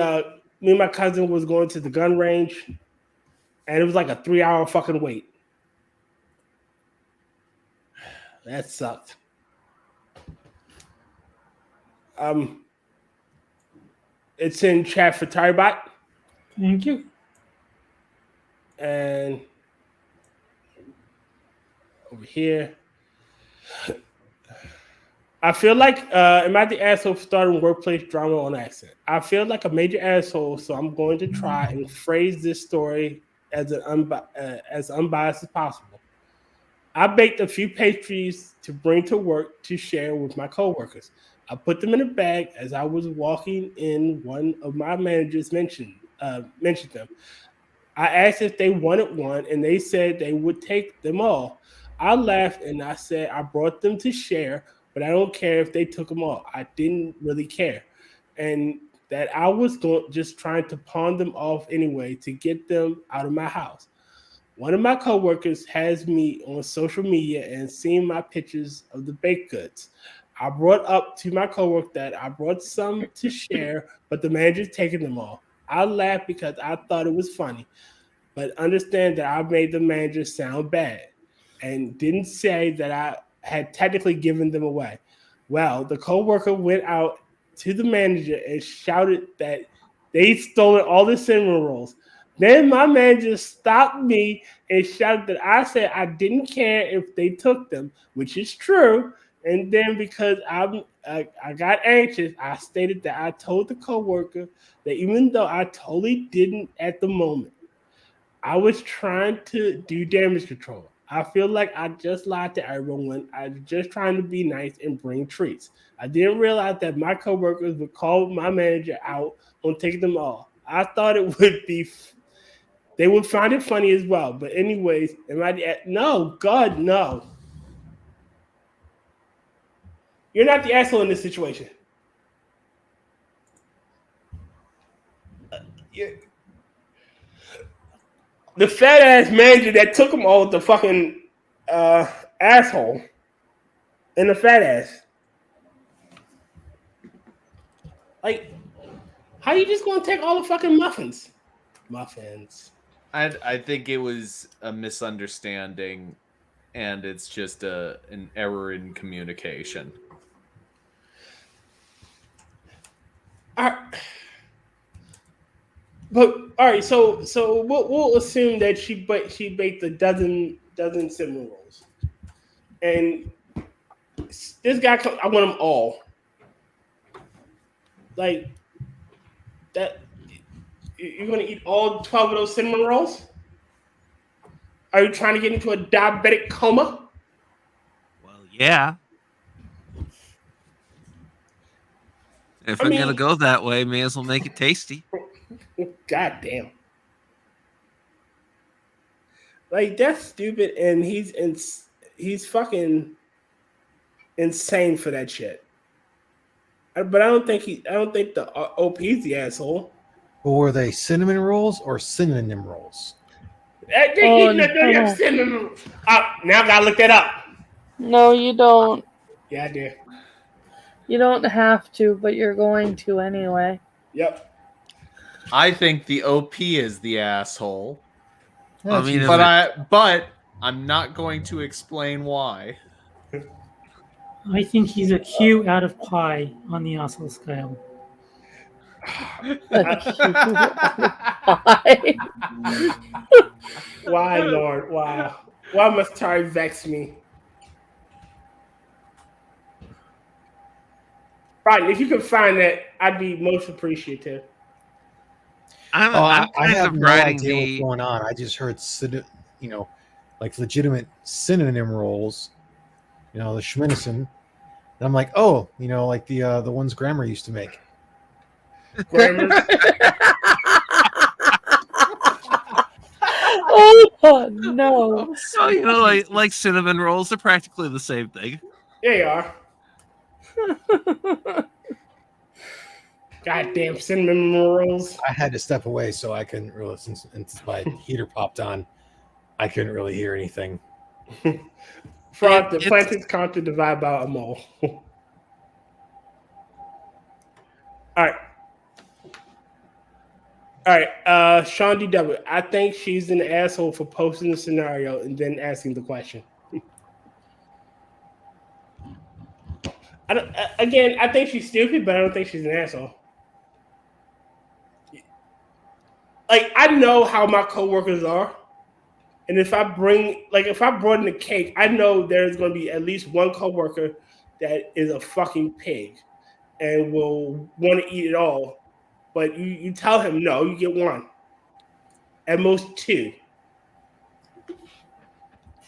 and my cousin was going to the gun range, and it was like a 3-hour fucking wait. That sucked. It's in chat for Tyribot. Thank you. And over here. I feel like am I the asshole for starting workplace drama on accident? I feel like a major asshole, so I'm going to try and phrase this story as unbiased as possible. I baked a few pastries to bring to work to share with my coworkers. I put them in a bag as I was walking in. One of my managers mentioned them. I asked if they wanted one, and they said they would take them all. I laughed and I said I brought them to share, but I don't care if they took them all. I didn't really care. And that I was just trying to pawn them off anyway to get them out of my house. One of my coworkers has me on social media and seen my pictures of the baked goods. I brought up to my coworker that I brought some to share, but the manager's taking them all. I laughed because I thought it was funny, but understand that I made the manager sound bad and didn't say that I had technically given them away. Well, the coworker went out to the manager and shouted that they stolen all the cinnamon rolls. Then my manager stopped me and shouted that I said I didn't care if they took them, which is true. And then because I got anxious, I stated that I told the coworker that even though I totally didn't at the moment, I was trying to do damage control. I feel like I just lied to everyone. I was just trying to be nice and bring treats. I didn't realize that my coworkers would call my manager out on taking them all. I thought it would be, they would find it funny as well. But anyways, no, God, no. You're not the asshole in this situation. The fat ass manager that took them all, the fucking asshole, and the fat ass. Like, how you just gonna take all the fucking muffins? I think it was a misunderstanding, and it's just an error in communication. But all right, so we'll assume that she baked a dozen cinnamon rolls, and this guy comes. I want them all. Like that, you're gonna eat all 12 of those cinnamon rolls? Are you trying to get into a diabetic coma? Well, yeah. If I'm gonna go that way, may as well make it tasty. God damn. Like, that's stupid, and he's fucking insane for that shit. But I don't think the OP's the asshole. But were they cinnamon rolls or synonym rolls? Cinnamon. Now I gotta look that up. No, you don't. Yeah, I do. You don't have to, but you're going to anyway. Yep. I think the OP is the asshole. I mean, but I'm not going to explain why. I think he's a Q out of pi on the asshole scale. Why, Lord? Wow. Why must Tari vex me? Right, if you could find that, I'd be most appreciative. I have no idea what's going on. I just heard, like legitimate synonym rolls, the Schminnison. And I'm like, oh, like the ones Grammar used to make. Oh no! So like cinnamon rolls, they're practically the same thing. They are. Goddamn cinnamon rolls. I had to step away so I couldn't really, since my heater popped on, I couldn't really hear anything. Fraud, the plantains can't divide by a mole. All right. Sean DW. I think she's an asshole for posting the scenario and then asking the question. I think she's stupid, but I don't think she's an asshole. Like, I know how my coworkers are, and if I brought in a cake, I know there's going to be at least one coworker that is a fucking pig and will want to eat it all. But you tell him no, you get one, at most two.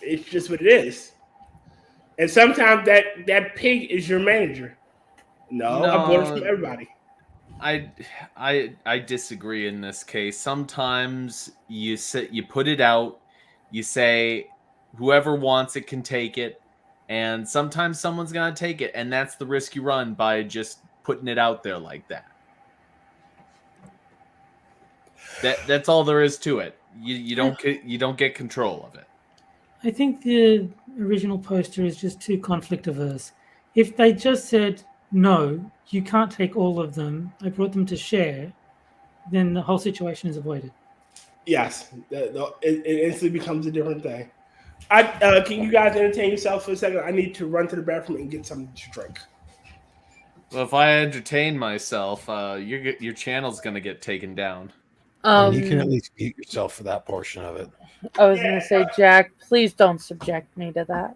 It's just what it is. And sometimes that pig is your manager. No, I bought it from everybody. I disagree in this case. Sometimes you put it out, you say whoever wants it can take it, and sometimes someone's gonna take it, and that's the risk you run by just putting it out there like that. That's all there is to it. You don't get control of it. I think the original poster is just too conflict averse. If they just said, no, you can't take all of them, I brought them to share, then the whole situation is avoided. Yes, it instantly becomes a different thing. Can you guys entertain yourself for a second? I need to run to the bathroom and get something to drink. Well, if I entertain myself, your channel's gonna get taken down. You can at least mute yourself for that portion of it. I was going to say, Jack, please don't subject me to that.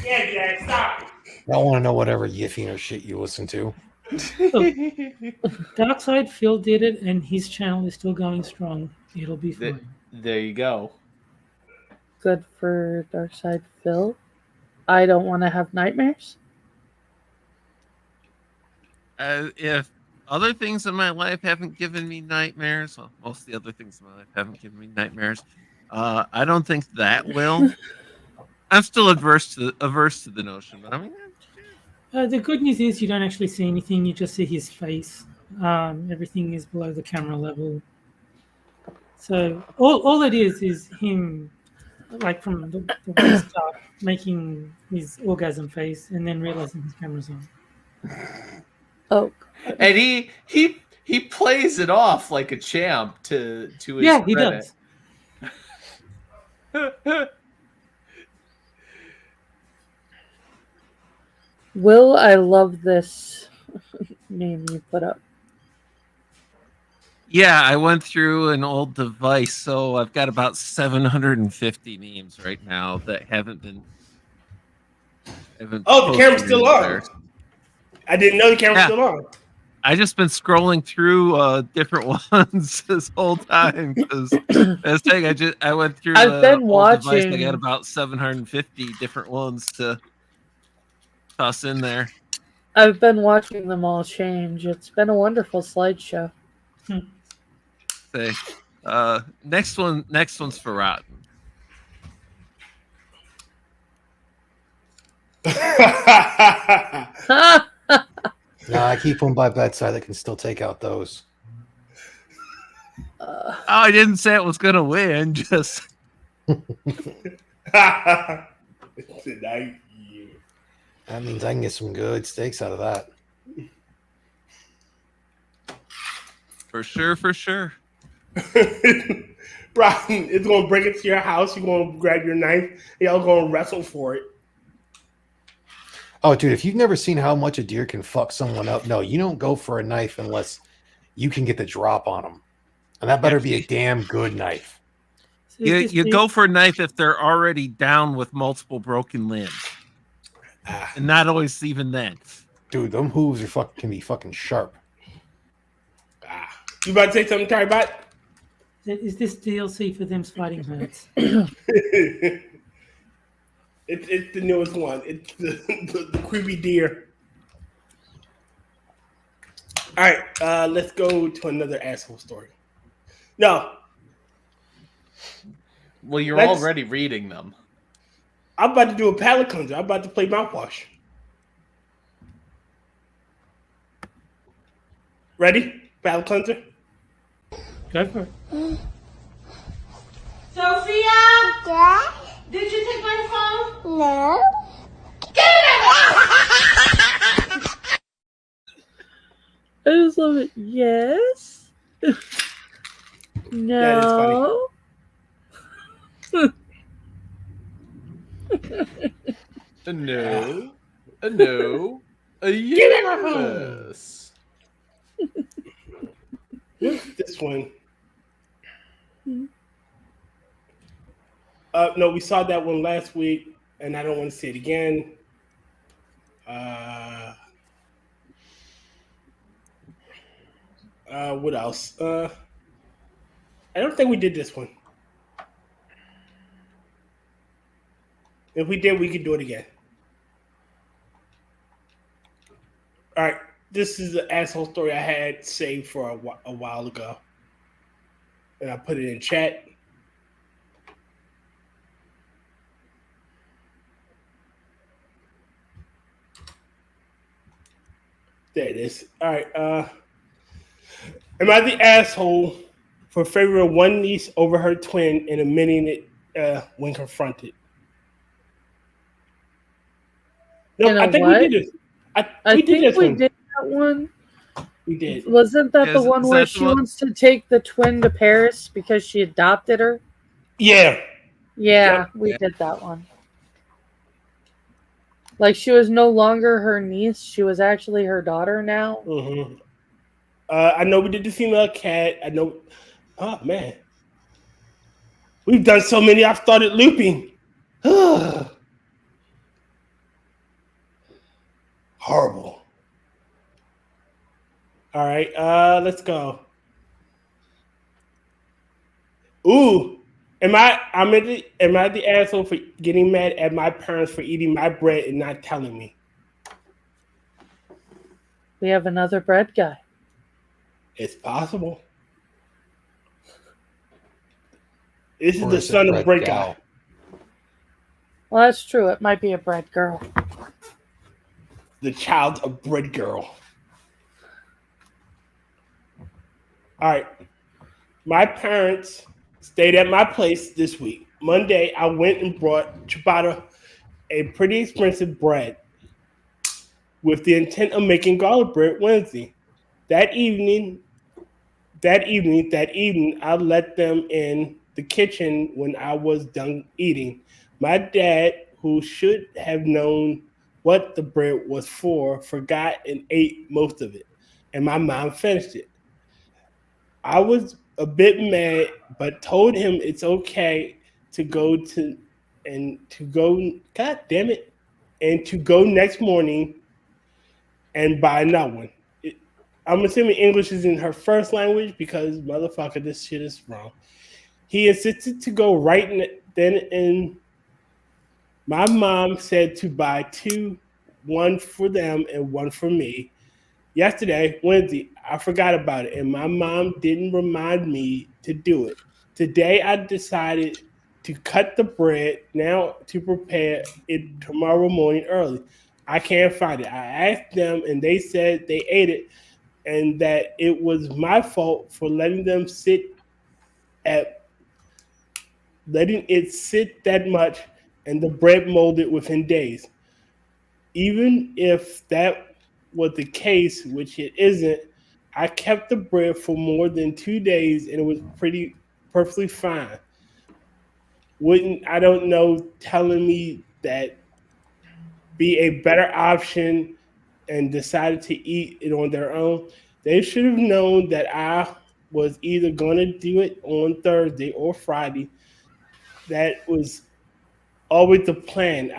Yeah, Jack, stop. I want to know whatever yiffing or shit you listen to. Darkside Phil did it, and his channel is still going strong. It'll be fine. There you go. Good for Darkside Phil. I don't want to have nightmares. If other things in my life haven't given me nightmares, well, most of the other things in my life haven't given me nightmares. I don't think that will. I'm still averse to the notion, but I mean, the good news is you don't actually see anything. You just see his face. Everything is below the camera level. So all it is him, like from the very start, making his orgasm face and then realizing his camera's on. Oh, and he plays it off like a champ to his yeah, credit. He does. Will, I love this name you put up. yeah, I went through an old device, so I've got about 750 memes right now that haven't been. Oh, the camera's still on. I didn't know the camera's still on. I just been scrolling through different ones this whole time because I went through. I've been watching. Device. I got about 750 different ones to toss in there. I've been watching them all change. It's been a wonderful slideshow. Say, next one's for Rotten. Nah, I keep one by bedside that can still take out those. I didn't say it was gonna win. Just that means I can get some good steaks out of that. For sure. Rotten, it's gonna break into your house. You're gonna grab your knife. Y'all gonna wrestle for it. Oh, dude, if you've never seen how much a deer can fuck someone up, no, you don't go for a knife unless you can get the drop on them. And that better be a damn good knife. You go for a knife if they're already down with multiple broken limbs. And not always even then. Dude, them hooves can be fucking sharp. You about to say something, Tyribot? Is this DLC for them fighting herds? It's the newest one. It's the creepy deer. All right, let's go to another asshole story. No. Well, you're already reading them. I'm about to do a palate cleanser. I'm about to play mouthwash. Ready? Palate cleanser? Go for it. Sophia? Dad? Did you take my phone? No. Get I just love it. Yes. No. No. No. Yes. This one. No, we saw that one last week, and I don't want to see it again. What else? I don't think we did this one. If we did, we could do it again. All right. This is the asshole story I had saved for a while ago. And I put it in chat. There it is. All right. Am I the asshole for favoring one niece over her twin and admitting it when confronted? No, I think we did this. I think we did that one. We did. Wasn't that the one where she wants to take the twin to Paris because she adopted her? Yeah. Yeah, we did that one. Like she was no longer her niece; she was actually her daughter now. Mm-hmm. I know we did the female cat. I know. Oh man, we've done so many. I've started looping. Horrible. All right, let's go. Ooh, am I the asshole for getting mad at my parents for eating my bread and not telling me? We have another bread guy. It's possible. This is Or the is it son of bread bread gal? guy. Well, that's true. It might be a bread girl. The child of bread girl. All right. My parents stayed at my place this week. Monday, I went and brought ciabatta, a pretty expensive bread, with the intent of making garlic bread Wednesday. That evening, I let them in the kitchen when I was done eating. My dad, who should have known what the bread was for, forgot and ate most of it, and my mom finished it. I was a bit mad, but told him it's okay to go to and to go. God damn it! And to go next morning and buy another one. I'm assuming English isn't her first language because motherfucker, this shit is wrong. He insisted to go then, and my mom said to buy two, one for them and one for me. Yesterday, Wednesday, I forgot about it, and my mom didn't remind me to do it. Today, I decided to cut the bread now to prepare it tomorrow morning early. I can't find it. I asked them, and they said they ate it, and that it was my fault for letting it sit that much, and the bread molded within days. Even if that was the case, which it isn't, I kept the bread for more than 2 days, and it was perfectly fine. Wouldn't I don't know telling me that be a better option and decided to eat it on their own? They should have known that I was either going to do it on Thursday or Friday. That was always the plan.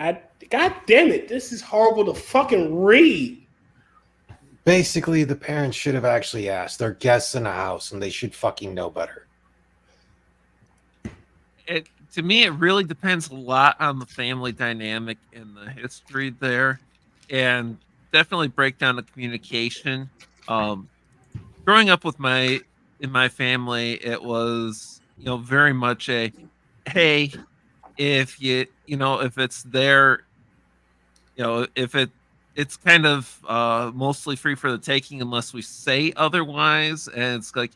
God damn it, this is horrible to fucking read. Basically, the parents should have actually asked. They're guests in a house, and they should fucking know better. To me, it really depends a lot on the family dynamic and the history there, and definitely break down the communication. Growing up in my family, it was very much a hey, if if it's there, if it's kind of mostly free for the taking unless we say otherwise, and it's like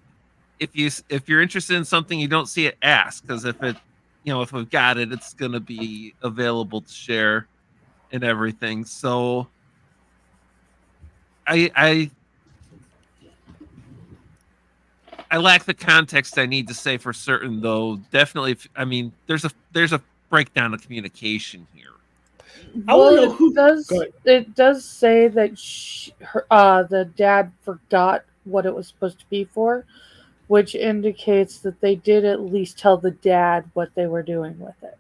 if you're interested in something you don't see it, ask, because if we've got it, it's going to be available to share and everything. So I lack the context I need to say for certain, though. Definitely, there's a breakdown of communication here. Well, it does say that the dad forgot what it was supposed to be for, which indicates that they did at least tell the dad what they were doing with it.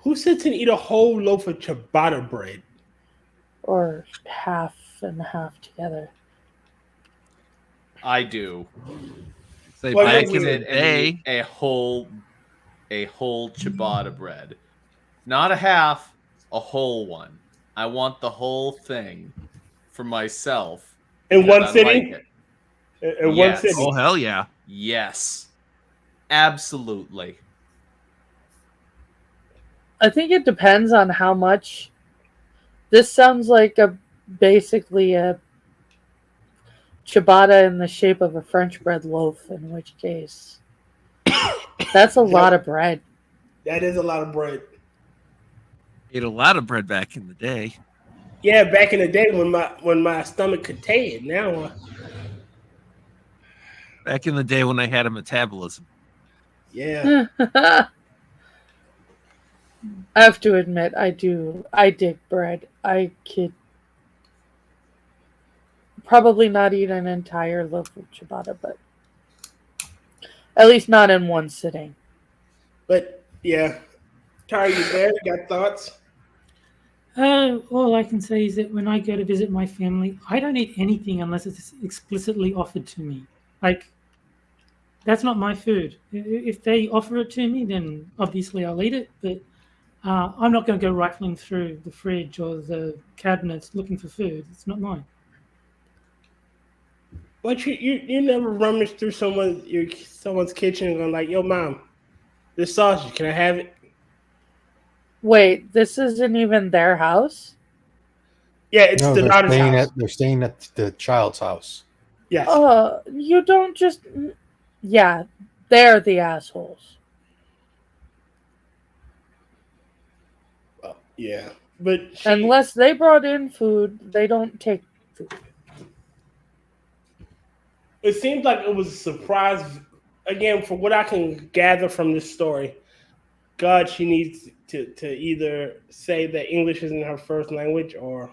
Who sits and eat a whole loaf of ciabatta bread? Or half and half together. I do. Say back in the day, a whole ciabatta bread, not a half, a whole one. I want the whole thing for myself. In one sitting? Like in one sitting? Oh, hell yeah. Yes. Absolutely. I think it depends on how much. This sounds like basically a ciabatta in the shape of a French bread loaf, in which case that's a lot of bread. That is a lot of bread. Ate a lot of bread back in the day. Yeah, back in the day when my stomach could take it. Now, back in the day when I had a metabolism. Yeah. I have to admit, I dig bread. I could probably not eat an entire loaf of ciabatta, but at least not in one sitting. But yeah, Tara, you there? You got thoughts? All I can say is that when I go to visit my family, I don't eat anything unless it's explicitly offered to me. Like, that's not my food. If they offer it to me, then obviously I'll eat it. But I'm not going to go rifling through the fridge or the cabinets looking for food. It's not mine. But you never rummage through someone's kitchen and go like, "Yo, mom, this sausage, can I have it?" Wait, this isn't even their house? Yeah, it's the daughter's house. They're staying at the child's house. Yes. You don't just... Yeah, they're the assholes. Well, yeah, but unless they brought in food, they don't take food. It seems like it was a surprise. Again, from what I can gather from this story, God, she needs to either say that English isn't her first language or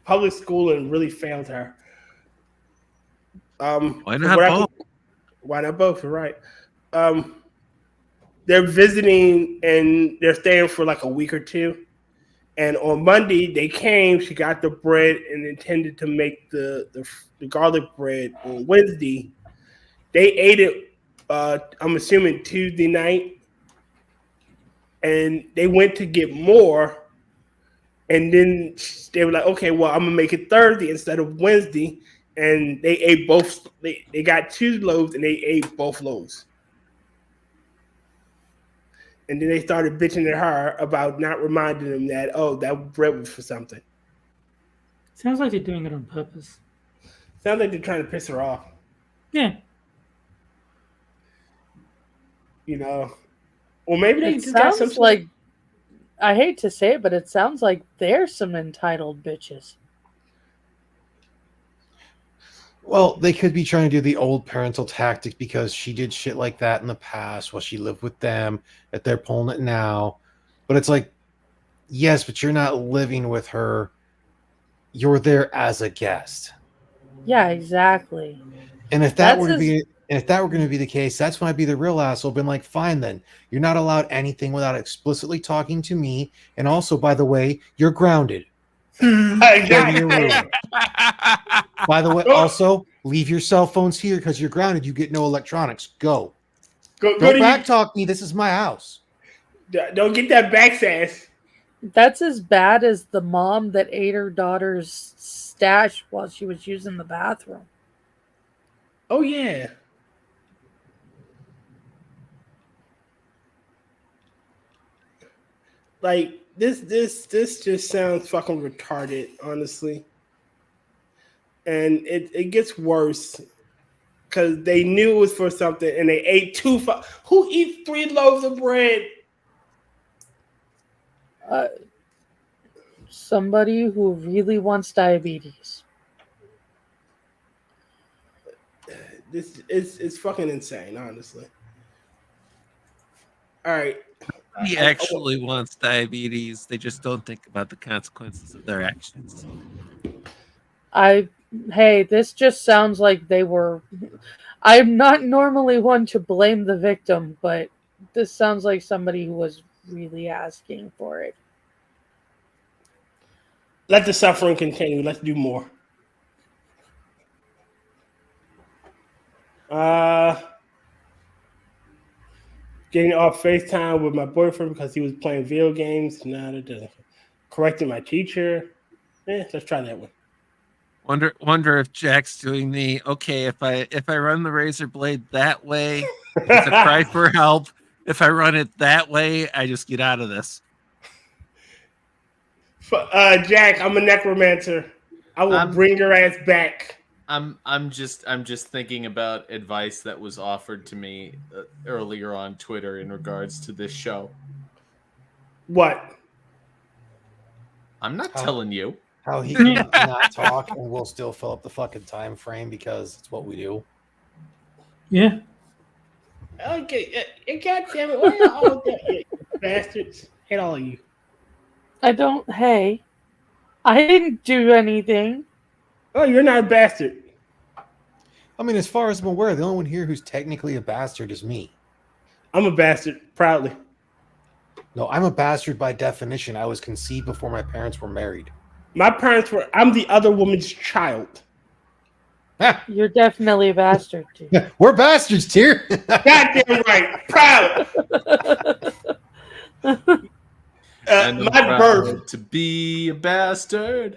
public schooling really failed her. Why not both? Why not both? You're right. They're visiting and they're staying for like a week or two. And on Monday, they came. She got the bread and intended to make the garlic bread on Wednesday. They ate it, I'm assuming, Tuesday night. And they went to get more. And then they were like, okay, well, I'm going to make it Thursday instead of Wednesday. And they ate both. They got 2 loaves and they ate both loaves. And then they started bitching at her about not reminding them that, that bread was for something. Sounds like they're doing it on purpose. Sounds like they're trying to piss her off. Yeah. You know. Or maybe they just sounds got some... like, I hate to say it, but it sounds like they're some entitled bitches. Well, they could be trying to do the old parental tactic because she did shit like that in the past while she lived with them, that they're pulling it now. But it's like, yes, but you're not living with her. You're there as a guest. Yeah, exactly. And if that were to be going to be the case, that's when I'd be the real asshole. Been like, fine then. You're not allowed anything without explicitly talking to me. And also, by the way, you're grounded. Exactly. By the way, also leave your cell phones here because you're grounded. You get no electronics. Go Don't back talk me. This is my house. Don't get that backsass. That's as bad as the mom that ate her daughter's stash while she was using the bathroom. Oh yeah. Like this just sounds fucking retarded, honestly. And it gets worse because they knew it was for something and they ate 2. Who eats 3 loaves of bread? Somebody who really wants diabetes. This it's fucking insane, honestly. All right. He actually wants diabetes. They just don't think about the consequences of their actions. Hey, this just sounds like they were... I'm not normally one to blame the victim, but this sounds like somebody who was really asking for it. Let the suffering continue. Let's do more. Getting off FaceTime with my boyfriend because he was playing video games. No, that doesn't. Correcting my teacher. Let's try that one. Wonder if Jack's doing the okay. If I run the razor blade that way, it's a cry for help. If I run it that way, I just get out of this. Jack, I'm a necromancer. I will bring your ass back. I'm just thinking about advice that was offered to me earlier on Twitter in regards to this show. What? I'm not telling you. How he can not talk and we'll still fill up the fucking time frame because it's what we do. Yeah. Okay. God damn it. Why all you bastards? Hate all of you. I didn't do anything. Oh, you're not a bastard. I mean, as far as I'm aware, the only one here who's technically a bastard is me. I'm a bastard, proudly. No, I'm a bastard by definition. I was conceived before my parents were married. My parents were. I'm the other woman's child. You're definitely a bastard, too. We're bastards, Tyr. Goddamn right. Proud. And My proud birth to be a bastard.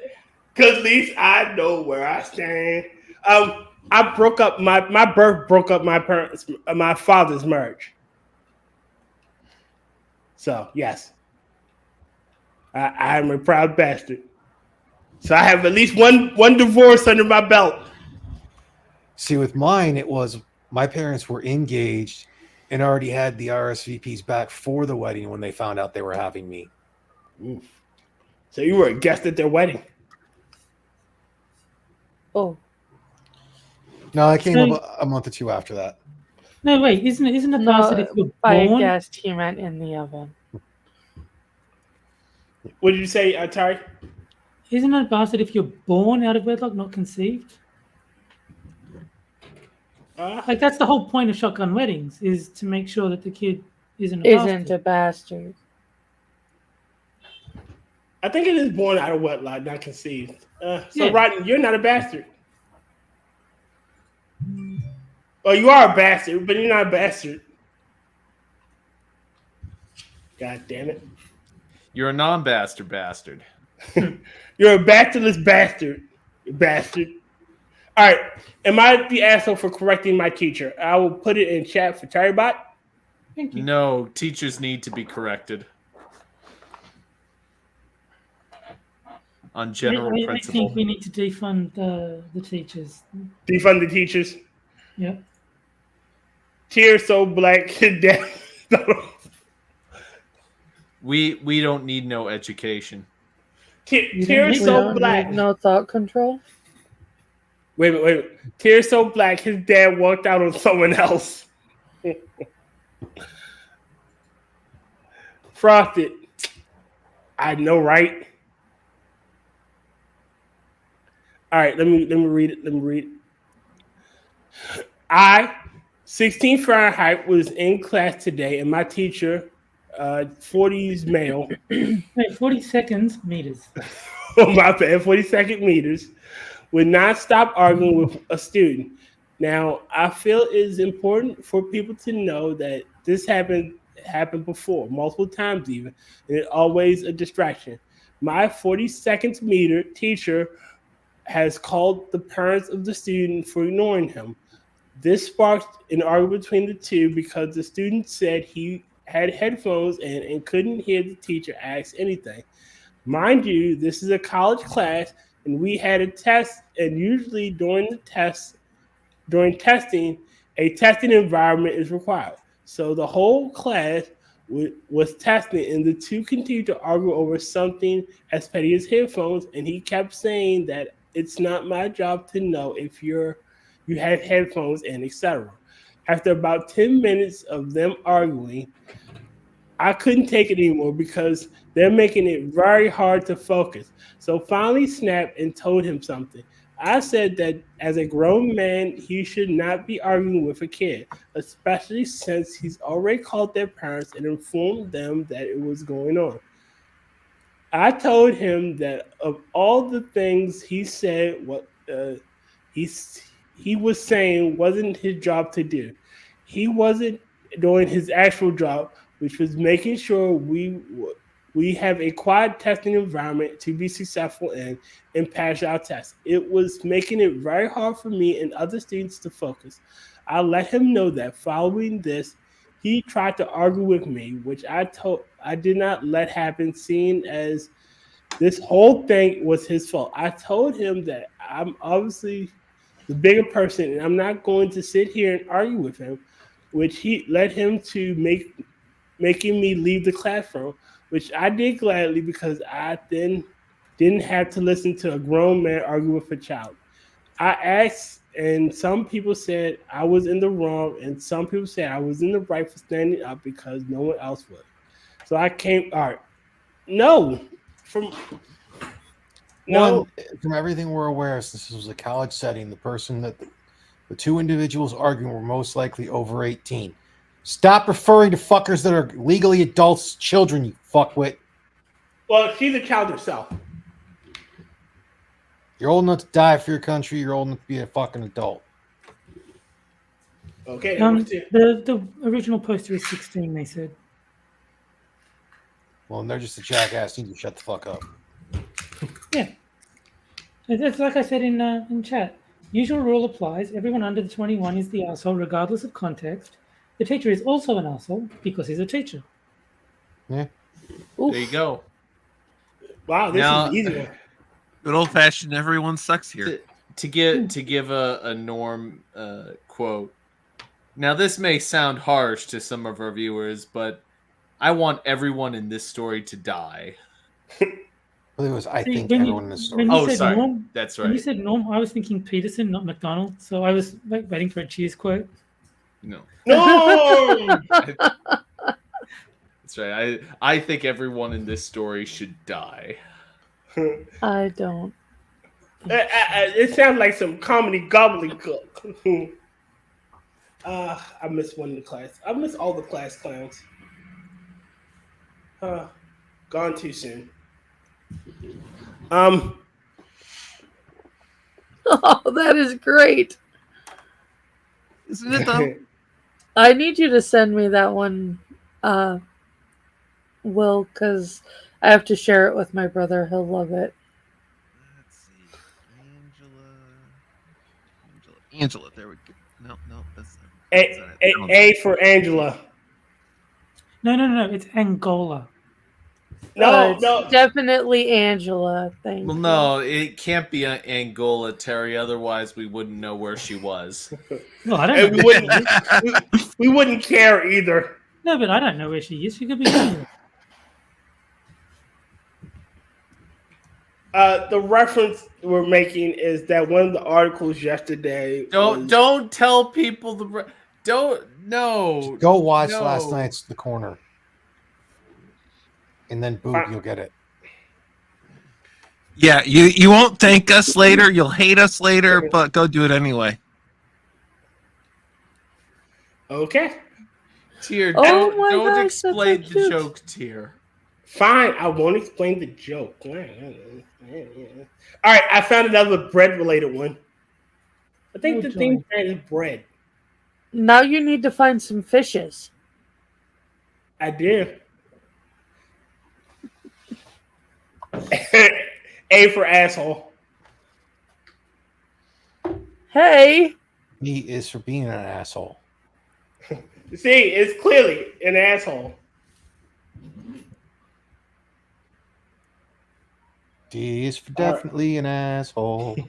Because at least I know where I stand. I broke up my birth broke up my father's marriage. So yes, I am a proud bastard. So I have at least one divorce under my belt. See, with mine, it was my parents were engaged and already had the RSVPs back for the wedding when they found out they were having me. Oof. So you were a guest at their wedding. Oh. No, I came a month or two after that. No, wait, isn't it bastard if you're by born? guest, he meant in the oven. What did you say, Atari? Isn't it bastard if you're born out of wedlock, not conceived? Like that's the whole point of shotgun weddings, is to make sure that the kid isn't a bastard. I think it is born out of wedlock, not conceived. So Yeah. Rodney, you're not a bastard. Oh, you are a bastard, but you're not a bastard. God damn it. You're a non-bastard bastard. You're a bastardless bastard. You bastard. All right. Am I the asshole for correcting my teacher? I will put it in chat for Terrybot. Thank you. No, teachers need to be corrected. On general I principle. think we need to defund the teachers. Defund the teachers. Yep. Tears so black. We don't need no education. Tears so black. No thought control. Wait. Tears so black. His dad walked out on someone else. Frosted. I know, right? All right, let me read it. I, 16 Fahrenheit, was in class today, and my teacher, 40s male. Wait, 40 seconds meters. Oh, my bad, 40-second meters, would not stop arguing with a student. Now, I feel it is important for people to know that this happened before, multiple times even, and it's always a distraction. My 40-second meter teacher has called the parents of the student for ignoring him. This sparked an argument between the two because the student said he had headphones and couldn't hear the teacher ask anything. Mind you, this is a college class, and we had a test, and usually during testing, a testing environment is required. So the whole class was testing, and the two continued to argue over something as petty as headphones, and he kept saying that it's not my job to know if you have headphones and etc. After about 10 minutes of them arguing, I couldn't take it anymore because they're making it very hard to focus. So finally snapped and told him something. I said that as a grown man, he should not be arguing with a kid, especially since he's already called their parents and informed them that it was going on. I told him that of all the things he said, what he was saying wasn't his job to do. He wasn't doing his actual job, which was making sure we have a quiet testing environment to be successful in and pass our tests. It was making it very hard for me and other students to focus. I let him know that following this, he tried to argue with me, which I did not let happen, seeing as this whole thing was his fault. I told him that I'm obviously the bigger person, and I'm not going to sit here and argue with him, which he led him to making me leave the classroom, which I did gladly because I then didn't have to listen to a grown man argue with a child. I asked, and some people said I was in the wrong, and some people said I was in the right for standing up because no one else would. So I came, all right. No. From everything we're aware, since this was a college setting, the person that the two individuals arguing were most likely over 18. Stop referring to fuckers that are legally adults, children, you fuckwit. Well, she's a child herself. You're old enough to die for your country. You're old enough to be a fucking adult. Okay. The original poster is 16. They said. Well, and they're just a jackass. You need to shut the fuck up. Yeah. It's like I said in chat. Usual rule applies. Everyone under the 21 is the asshole, regardless of context. The teacher is also an asshole because he's a teacher. Yeah. There you go. Wow, this is an easy one. Good old fashioned. Everyone sucks here. To give a Norm quote. Now, this may sound harsh to some of our viewers, but I want everyone in this story to die. Well, it was, I See, think, when everyone in the story. Oh, sorry. Norm, That's When you right. said Norm, I was thinking Peterson, not McDonald. So I was like waiting for a Cheers quote. No. No! That's right. I think everyone in this story should die. I don't. It sounds like some comedy gobbledygook. I miss one of the class. I miss all the class clowns. Gone too soon. Oh, that is great. Isn't it though? I need you to send me that one, Will, because I have to share it with my brother. He'll love it. Let's see. Angela. There we go. No, that's not. A for Angela. No. It's Angola. No, it's definitely Angela. Thank Well, you. no, it can't be Angola, Terry. Otherwise, we wouldn't know where she was. No, I don't And know. we wouldn't care either. No, but I don't know where she is. She could be anywhere. The reference we're making is that one of the articles yesterday. Don't tell people no. Go watch last night's The Corner. And then boom, you'll get it. Yeah, you won't thank us later. You'll hate us later, but go do it anyway. Okay. Tier, Oh don't my gosh, that's so explain the cute. joke, Tier. Fine, I won't explain the joke. All right, I found another bread-related one. I think the theme brand is bread. Now you need to find some fishes. I did. A for asshole. Hey. B is for being an asshole. See, it's clearly an asshole. D is for definitely an asshole. E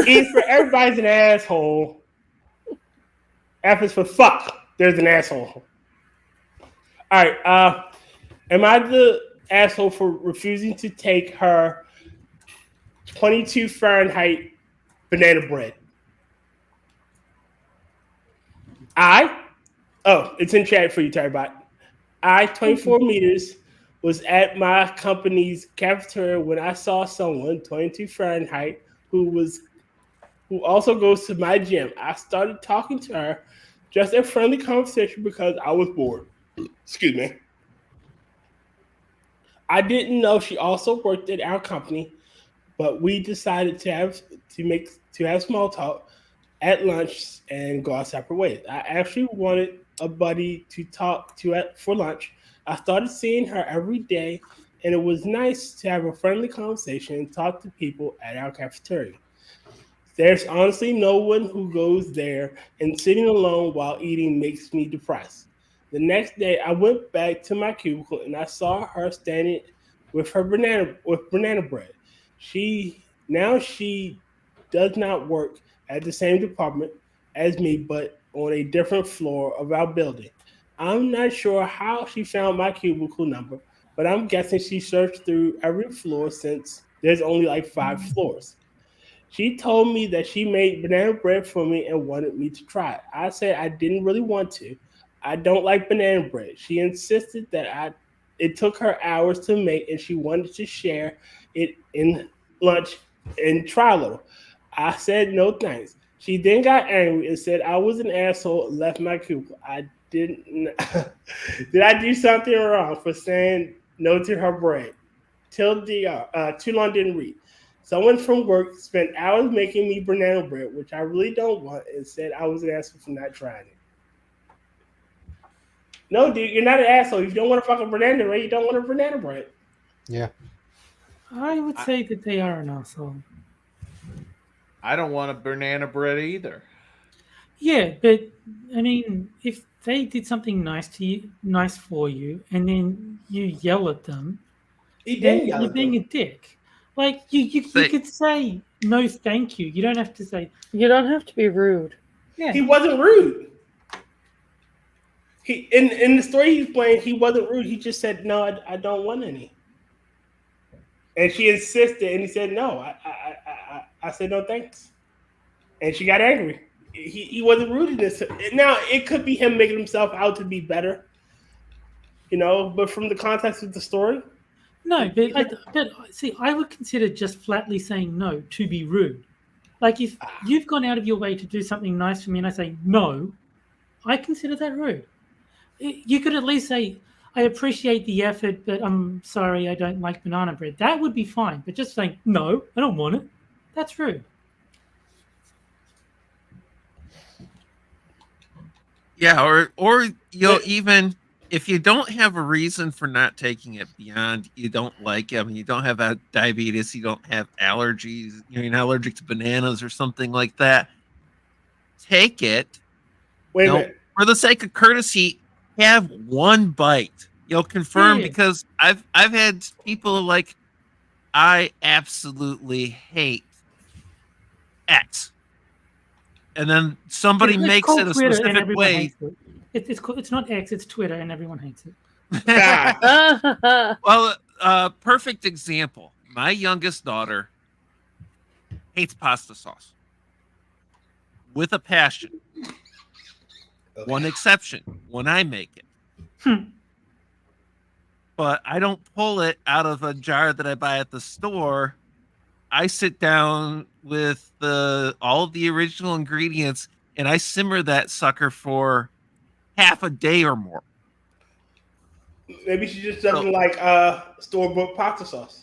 is for everybody's an asshole. F is for fuck. There's an asshole. All right. Am I the asshole for refusing to take her 22 Fahrenheit banana bread? It's in chat for you, Tarbot. 24 meters, was at my company's cafeteria when I saw someone, 22 Fahrenheit, who also goes to my gym. I started talking to her, just a friendly conversation because I was bored. Excuse me. I didn't know she also worked at our company, but we decided to have small talk at lunch and go our separate ways. I actually wanted a buddy to talk to for lunch. I started seeing her every day, and it was nice to have a friendly conversation and talk to people at our cafeteria. There's honestly no one who goes there, and sitting alone while eating makes me depressed. The next day, I went back to my cubicle, and I saw her standing with her banana bread. She does not work at the same department as me, but on a different floor of our building. I'm not sure how she found my cubicle number, but I'm guessing she searched through every floor since there's only like 5 floors. She told me that she made banana bread for me and wanted me to try it. I said I didn't really want to. I don't like banana bread. She insisted that it took her hours to make and she wanted to share it in lunch and try a little. I said no thanks. She then got angry and said I was an asshole and left my cubicle. I did I do something wrong for saying no to her bread? Too long didn't read. Someone from work spent hours making me banana bread, which I really don't want, and said I was an asshole for not trying it. No, dude, you're not an asshole. If you don't want a fucking banana bread, you don't want a banana bread. Yeah. I would say that they are an asshole. I don't want a banana bread either. Yeah, but I mean, if they did something nice for you, and then you yell at them, then you're being a dick. Like you could say no, thank you. You don't have to say. You don't have to be rude. Yeah, he wasn't rude. He in the story he's playing, he wasn't rude. He just said no, I don't want any. And she insisted, and he said no. I said no, thanks. And she got angry. He wasn't rude in this. Now it could be him making himself out to be better, But from the context of the story, no. But see, I would consider just flatly saying no to be rude. Like if you've gone out of your way to do something nice for me, and I say no, I consider that rude. You could at least say, I appreciate the effort, but I'm sorry, I don't like banana bread. That would be fine. But just saying, no, I don't want it, that's rude. Yeah, or even if you don't have a reason for not taking it beyond you don't like it, I mean, you don't have diabetes, you don't have allergies, you're not allergic to bananas or something like that, take it. Wait a minute. For the sake of courtesy, have one bite. Confirm because I've had people like, I absolutely hate X, and then somebody makes it a specific way. It's not X, it's Twitter, and everyone hates it. Well, perfect example. My youngest daughter hates pasta sauce with a passion. Okay. One exception, when I make it. But I don't pull it out of a jar that I buy at the store. I sit down with all of the original ingredients and I simmer that sucker for half a day or more. Maybe she just doesn't like store-bought pasta sauce.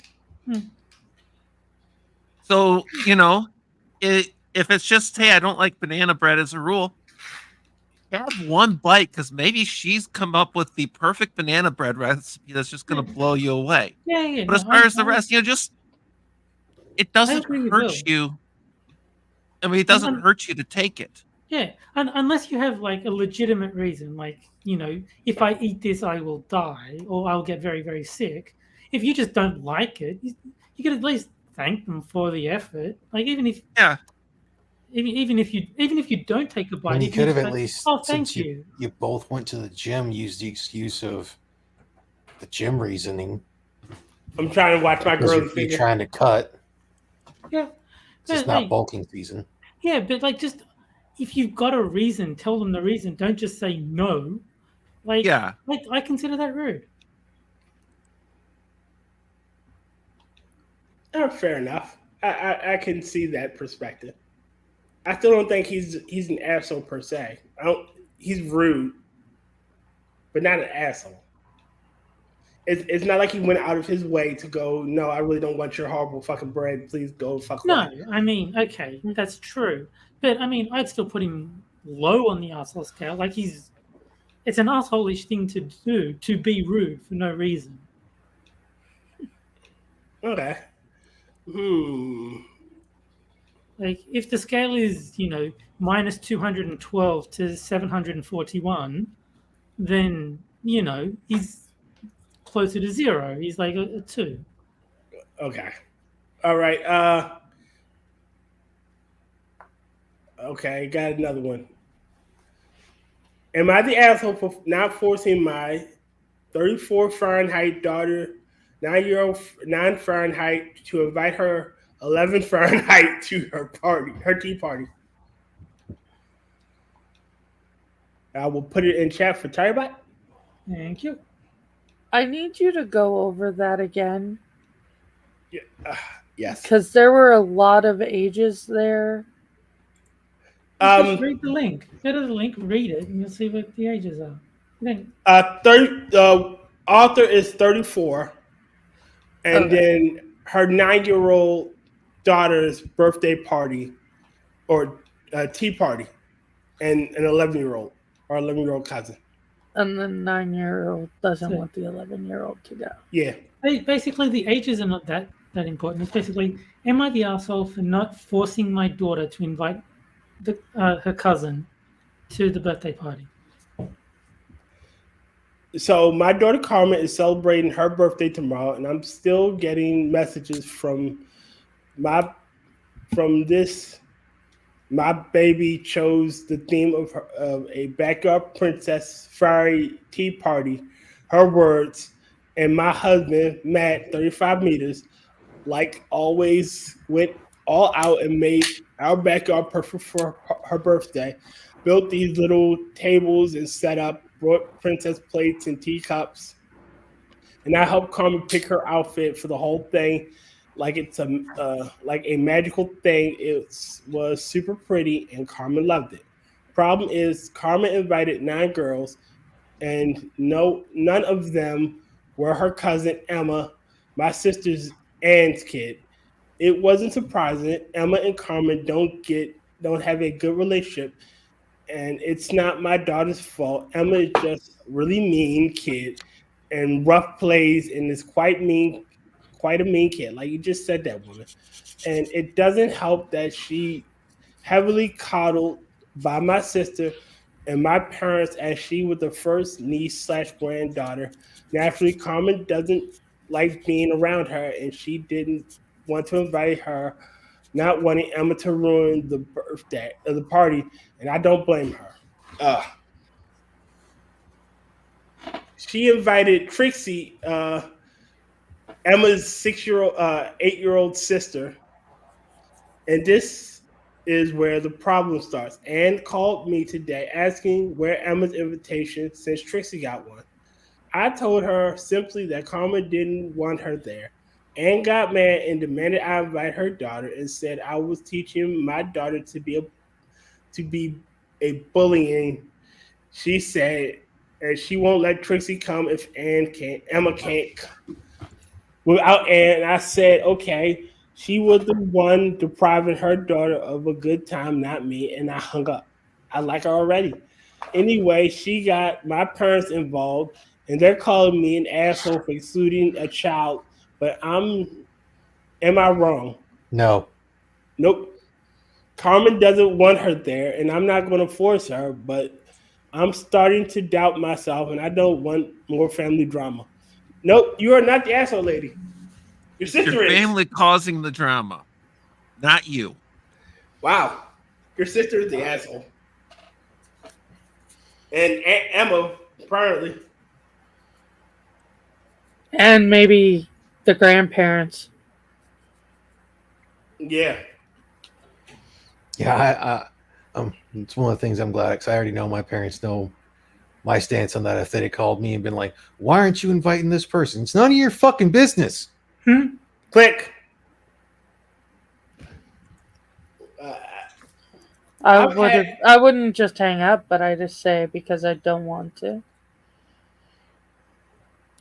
So, if it's just, hey, I don't like banana bread as a rule, have one bite because maybe she's come up with the perfect banana bread recipe that's just going to blow you away. Yeah. But as far as the rest, just it doesn't hurt you. I mean, it doesn't hurt you to take it. Yeah, unless you have like a legitimate reason, like if I eat this, I will die or I'll get very, very sick. If you just don't like it, you can at least thank them for the effort. Like even if you don't take a bite, you could have at least. Oh, thank you. You both went to the gym. Used the excuse of the gym reasoning. I'm trying to watch my girl. You're trying to cut. Yeah, it's not bulking season. Yeah, but just if you've got a reason, tell them the reason. Don't just say no. I consider that rude. Oh, fair enough. I can see that perspective. I still don't think he's an asshole per se. He's rude, but not an asshole. It's not like he went out of his way to go, no, I really don't want your horrible fucking bread. Please go fuck away. No, I mean, okay, that's true. But I mean, I'd still put him low on the asshole scale. Like it's an asshole-ish thing to do, to be rude for no reason. Okay. Like if the scale is, minus 212 to 741, then, he's closer to 0. He's like a 2. Okay. All right. Okay, got another one. Am I the asshole for not forcing my 34 Fahrenheit daughter, 9 Fahrenheit, to invite her 11 Fahrenheit to her tea party? I will put it in chat for Tyrabot. Thank you. I need you to go over that again. Yeah, yes. Because there were a lot of ages there. Just read the link. Go to the link, read it, and you'll see what the ages are. Then, Author is 34, and then her 9-year-old daughter's birthday party or tea party, and an 11-year-old or 11-year-old cousin. And the 9-year-old doesn't want the 11-year-old to go. Yeah. Basically, the ages are not that important. It's basically, am I the asshole for not forcing my daughter to invite her cousin to the birthday party? So my daughter Carmen is celebrating her birthday tomorrow, and I'm still getting messages from my baby chose the theme of a backyard princess fairy tea party. Her words, and my husband Matt, 35 meters, like always, went all out and made our backyard perfect for her birthday. Built these little tables and set up, brought princess plates and teacups, and I helped Carmen pick her outfit for the whole thing. Like it's a magical thing. It was super pretty, and Carmen loved it. Problem is, Carmen invited 9 girls, and none of them were her cousin Emma, my sister's Anne's kid. It wasn't surprising. Emma and Carmen don't have a good relationship, and it's not my daughter's fault. Emma is just a really mean kid, and rough plays, and is quite a mean kid. Like you just said that, woman. And it doesn't help that she heavily coddled by my sister and my parents, as she was the first niece/granddaughter. Naturally, Carmen doesn't like being around her, and she didn't want to invite her, not wanting Emma to ruin the birthday of the party, and I don't blame her. She invited Trixie, Emma's 8-year-old sister, and this is where the problem starts. Anne called me today asking where Emma's invitation, since Trixie got one. I told her simply that Carmen didn't want her there. Anne got mad and demanded I invite her daughter, and said I was teaching my daughter to be a bullying. She said, and she won't let Trixie come if Emma can't come. Without Anne, I said, okay, she was the one depriving her daughter of a good time, not me, and I hung up. I like her already. Anyway, she got my parents involved, and they're calling me an asshole for excluding a child, but am I wrong? No. Nope. Carmen doesn't want her there, and I'm not going to force her, but I'm starting to doubt myself, and I don't want more family drama. Nope, you are not the asshole lady. Your sister Your is. family causing the drama, not you. Wow. Your sister is the asshole. And Aunt Emma, apparently. And maybe the grandparents. Yeah. Yeah, it's one of the things I'm glad, because I already know my parents know my stance on that. If they'd called me and been like, why aren't you inviting this person? It's none of your fucking business. Click. I wouldn't just hang up, but I just say because I don't want to.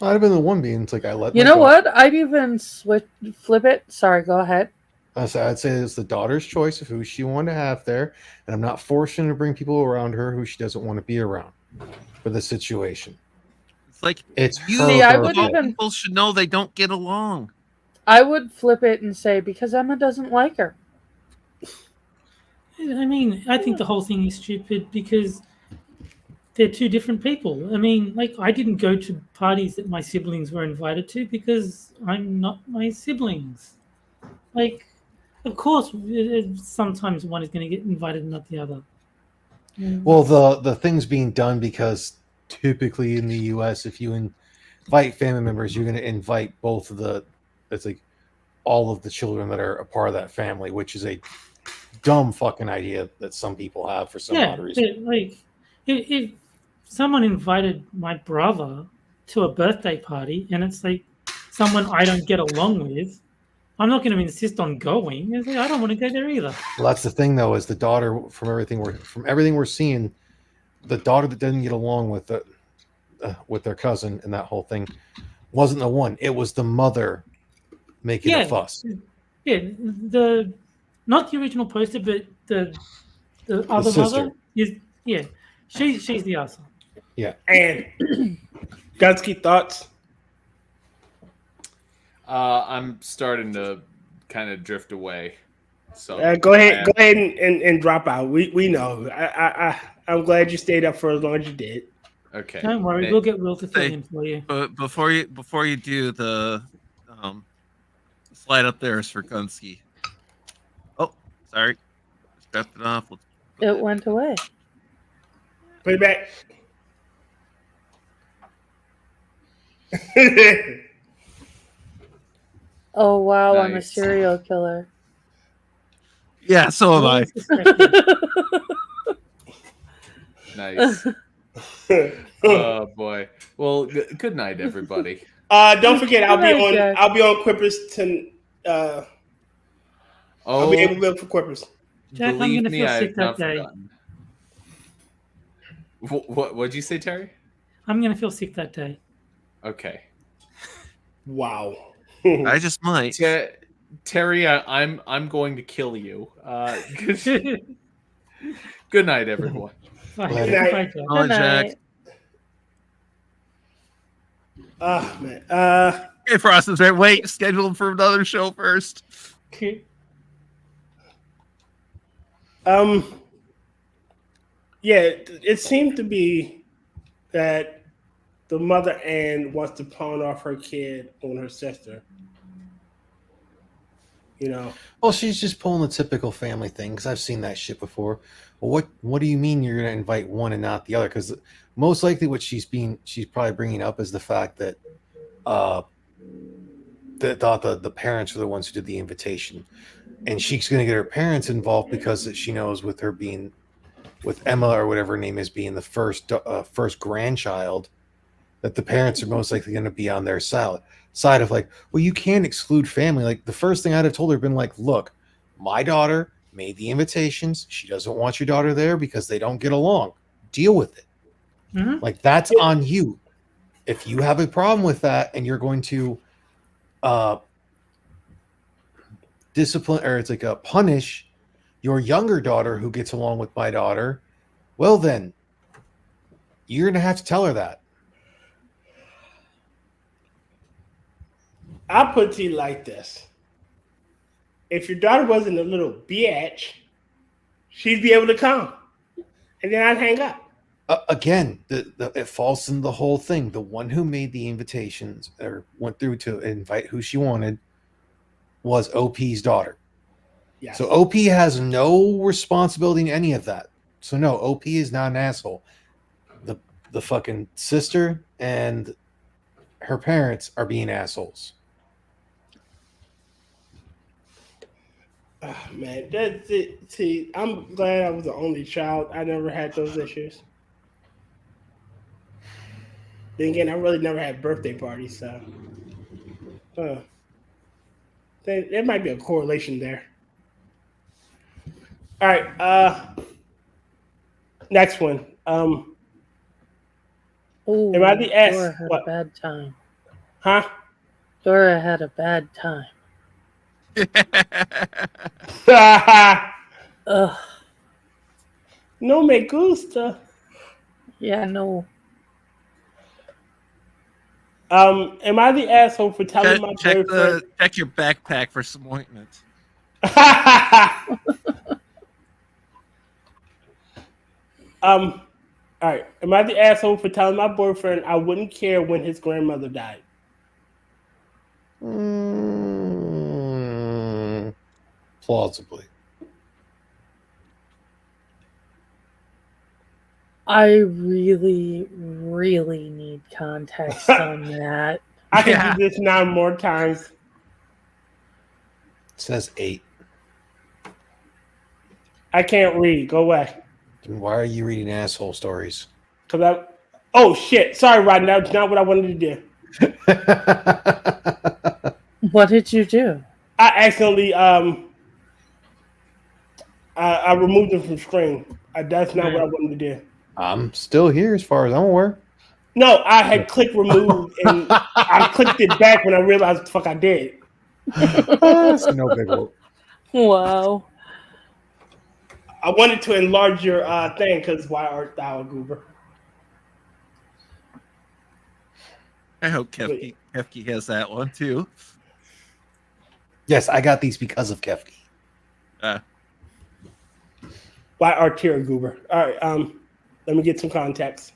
I'd have been the one being, it's like I let. You know what? I'd even flip it. Sorry, go ahead. I'd say it's the daughter's choice of who she wanted to have there, and I'm not forcing her to bring people around her who she doesn't want to be around for the situation. It's like it's you. her. I would even, people should know they don't get along. I would flip it and say because Emma doesn't like her. I mean, I think the whole thing is stupid because they're two different people. I mean, like, I didn't go to parties that my siblings were invited to because I'm not my siblings. Like, of course, sometimes one is going to get invited and not the other. Well, the thing's being done because typically in the U.S., if you invite family members, you're going to invite both of the, it's like all of the children that are a part of that family, which is a dumb fucking idea that some people have for some odd reason. Like, if someone invited my brother to a birthday party and it's like someone I don't get along with, I'm not going to insist on going. It's like, I don't want to go there either. Well, that's the thing, though, is the daughter. From everything we're seeing, the daughter that didn't get along with their cousin and that whole thing wasn't the one. It was the mother making a fuss. Yeah, not the original poster, but the other sister. mother is she's the asshole. Yeah. And Gunski, thoughts? I'm starting to kind of drift away. So go ahead and drop out. We know. I'm glad you stayed up for as long as you did. Okay. Don't worry, we'll get Will to fill in for you. But before you do the slide up there is for Gunski. Oh, sorry, just dropped it off. It went away. Put it back. Oh wow, Nice. I'm a serial killer. Yeah, so am I. Nice. Oh boy. Well, good night, everybody. Don't forget, I'll be on Quippers I'll be able to live for Quippers. Jack, I'm Believe gonna me, feel I sick have that not day. forgotten. What'd you say, Terry? I'm gonna feel sick that day. Okay. Wow. I just might. Terry, I'm going to kill you. Good night, everyone. Bye. Good night. Bye, Jack. Man. Hey, Frost is right. Wait, schedule him for another show first. Okay. Yeah, it seemed to be that the mother Anne wants to pawn off her kid on her sister. You know. Well, she's just pulling the typical family thing because I've seen that shit before. Well, what do you mean you're going to invite one and not the other? Because most likely what she's probably bringing up is the fact that the parents are the ones who did the invitation, and she's going to get her parents involved because she knows with her being with Emma or whatever her name is being the first grandchild, that the parents are most likely going to be on their side of like, well, you can't exclude family. Like the first thing I'd have told her been like, look, my daughter made the invitations. She doesn't want your daughter there because they don't get along. Deal with it. Mm-hmm. Like that's on you. If you have a problem with that and you're going to discipline or it's like punish your younger daughter who gets along with my daughter, well then you're going to have to tell her that. I'll put it to you like this. If your daughter wasn't a little bitch, she'd be able to come. And then I'd hang up. Again, it falls in the whole thing. The one who made the invitations or went through to invite who she wanted was OP's daughter. Yes. So OP has no responsibility in any of that. So no, OP is not an asshole. The fucking sister and her parents are being assholes. Oh, man, that's it. See, I'm glad I was the only child. I never had those issues. Then again, I really never had birthday parties, so there might be a correlation there. All right, next one. Oh, am I the S? Dora had a bad time. Huh? Dora had a bad time. Ugh. No me gusta. Yeah, no. Am I the asshole for telling my boyfriend? Check your backpack for some ointment. All right. Am I the asshole for telling my boyfriend I wouldn't care when his grandmother died? Plausibly. I really, really need context on that. I can do this 9 more times. It says 8. I can't read. Go away. Then why are you reading asshole stories? Oh shit! Sorry, Rod. That's not what I wanted to do. What did you do? I accidentally I removed him from screen. That's not what I wanted to do. I'm still here as far as I'm aware. No, I had clicked remove and I clicked it back when I realized what the fuck I did. That's no big whoop. Wow. I wanted to enlarge your thing because why art thou a goober? I hope Kefk has that one too. Yes, I got these because of Kefk. Why art you a goober? All right, let me get some context.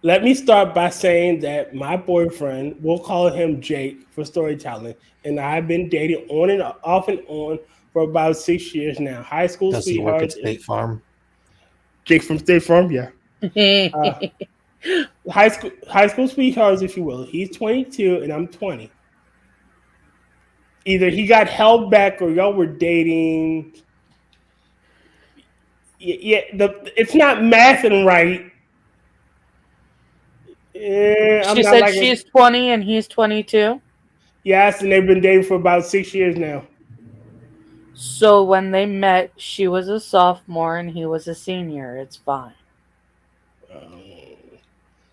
Let me start by saying that my boyfriend, we'll call him Jake for storytelling, and I've been dating on and off and on for about 6 years now. High school Does he sweetheart. work at State Farm? Jake from State Farm, yeah. High school sweethearts, if you will. He's 22 and I'm 20. Either he got held back or y'all were dating. Yeah, it's not mathing right. She said she's 20 and he's 22? Yes, and they've been dating for about 6 years now. So when they met, she was a sophomore and he was a senior. It's fine.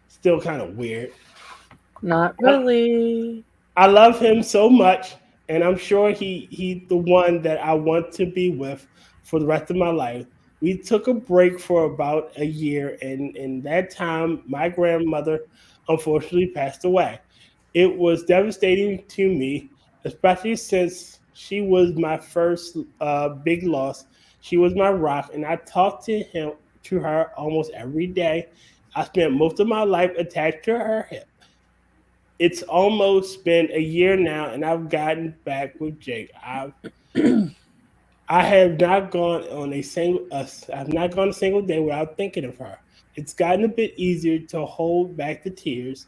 Still kind of weird. Not really. I love him so much, and I'm sure he's the one that I want to be with for the rest of my life. We took a break for about a year, and in that time, my grandmother unfortunately passed away. It was devastating to me, especially since she was my first big loss. She was my rock, and I talked to her almost every day. I spent most of my life attached to her hip. It's almost been a year now, and I've gotten back with Jake. I have not gone on a single. I've not gone a single day without thinking of her. It's gotten a bit easier to hold back the tears,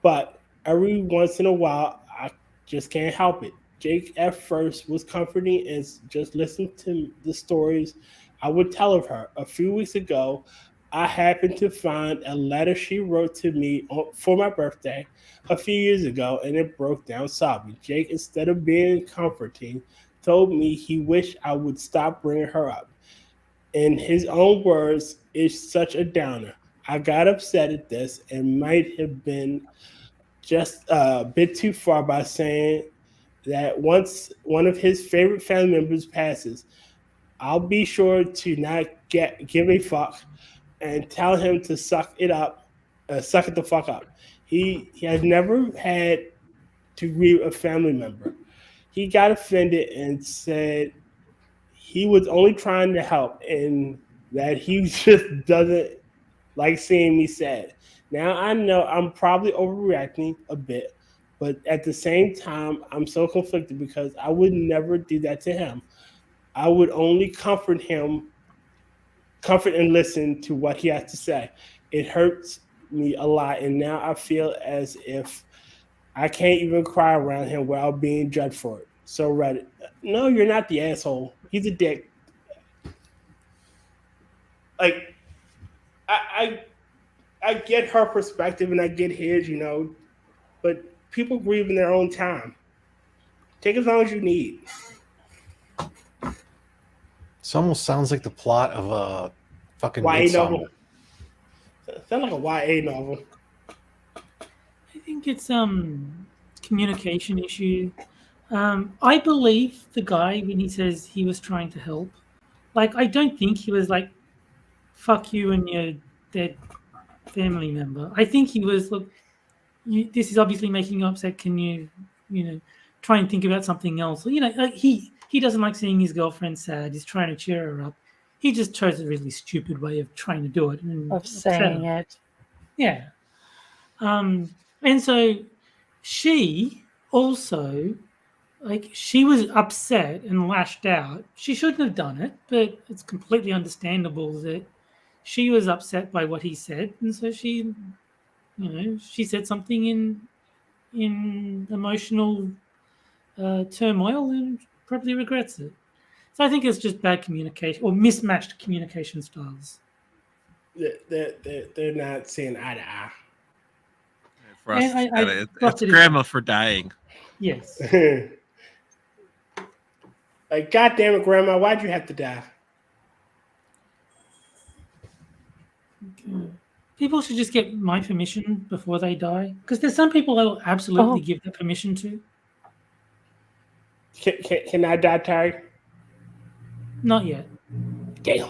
but every once in a while, I just can't help it. Jake at first was comforting and just listened to the stories I would tell of her. A few weeks ago, I happened to find a letter she wrote to me for my birthday a few years ago, and it broke down sobbing. Jake, instead of being comforting, told me he wished I would stop bringing her up. In his own words, it's such a downer. I got upset at this and might have been just a bit too far by saying that once one of his favorite family members passes, I'll be sure to not give a fuck and tell him to suck it the fuck up. He has never had to grieve a family member. He got offended and said he was only trying to help and that he just doesn't like seeing me sad. Now I know I'm probably overreacting a bit, but at the same time, I'm so conflicted because I would never do that to him. I would only comfort and listen to what he has to say. It hurts me a lot, and now I feel as if I can't even cry around him without being judged for it. So Reddit, no, you're not the asshole. He's a dick. Like, I get her perspective and I get his, but people grieve in their own time. Take as long as you need. This almost sounds like the plot of a fucking YA Midsummer. novel. Sounds like a YA novel. I think it's communication issue. I believe the guy when he says he was trying to help. Like, I don't think he was like, "Fuck you and your dead family member." I think he was, look, this is obviously making you upset. Can you try and think about something else? Like he doesn't like seeing his girlfriend sad. He's trying to cheer her up. He just chose a really stupid way of trying to do it. Of saying it. Yeah. And so she also, like, she was upset and lashed out. She shouldn't have done it, but it's completely understandable that she was upset by what he said, and so she said something in emotional turmoil and probably regrets it. So I think it's just bad communication or mismatched communication styles. They're not seeing eye to eye. For us, I it's grandma for dying. Yes. Like, goddamn it, Grandma, why'd you have to die? Okay. People should just get my permission before they die, because there's some people I will absolutely give that permission to. Can I die, Terry? Not yet. Damn.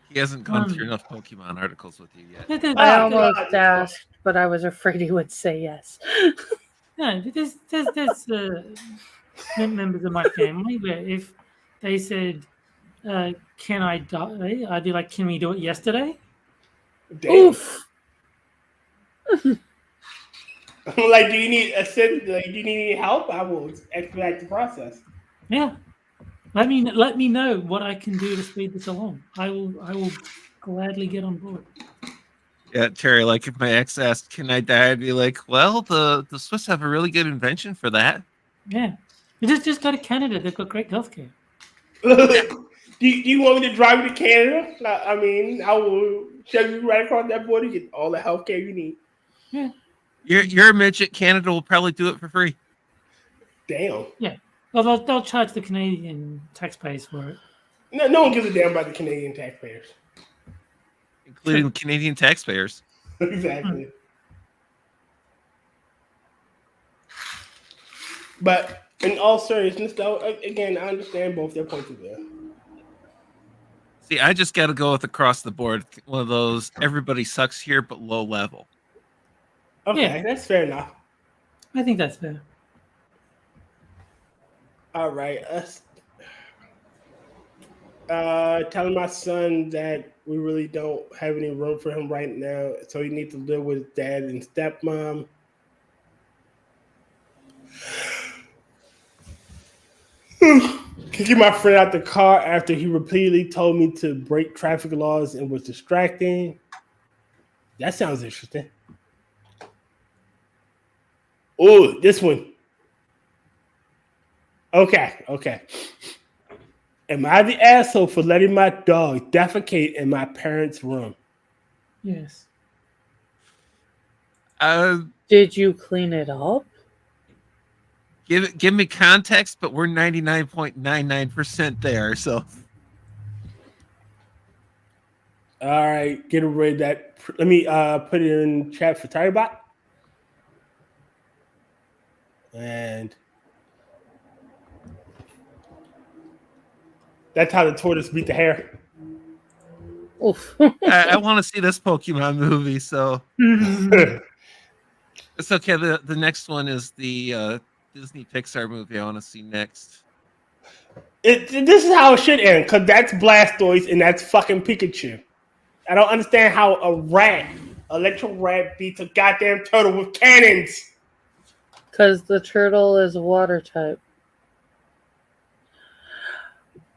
He hasn't gone through enough Pokemon articles with you yet. I almost asked, but I was afraid he would say yes. No, there's members of my family where if they said, "Can I die?" I'd be like, "Can we do it yesterday?" Damn. Oof. Like, do you need assistance? Like, do you need any help? I will expedite the process. Yeah. Let me know what I can do to speed this along. I will gladly get on board. Yeah, Terry, like if my ex asked, "Can I die?" I'd be like, "Well, the Swiss have a really good invention for that." Yeah. You just go to Canada. They've got great healthcare. do you want me to drive you to Canada? I mean, I will shove you right across that border, get all the healthcare you need. Yeah. You're a midget. Canada will probably do it for free. Damn. Yeah. Well, they'll charge the Canadian taxpayers for it. No one gives a damn about the Canadian taxpayers. Including Canadian taxpayers. Exactly. But in all seriousness, though, again, I understand both their points of view. See, I just got to go with across the board. One of those, everybody sucks here, but low level. Okay, that's fair enough. I think that's fair. All right. Telling my son that we really don't have any room for him right now, so he needs to live with his dad and stepmom. Kicking my friend out the car after he repeatedly told me to break traffic laws and was distracting. That sounds interesting. Oh, this one. Okay. Am I the asshole for letting my dog defecate in my parents' room? Yes. Did you clean it up? Give me context, but we're 99.99% there. So, all right, get rid of that. Let me put it in chat for Tyribot. And that's how the tortoise beat the hare. Oof. I want to see this Pokemon movie, so it's okay. The next one is the Disney Pixar movie I want to see next. This is how it should end, because that's Blastoise and that's fucking Pikachu. I don't understand how a electro rat beats a goddamn turtle with cannons. Because the turtle is water type.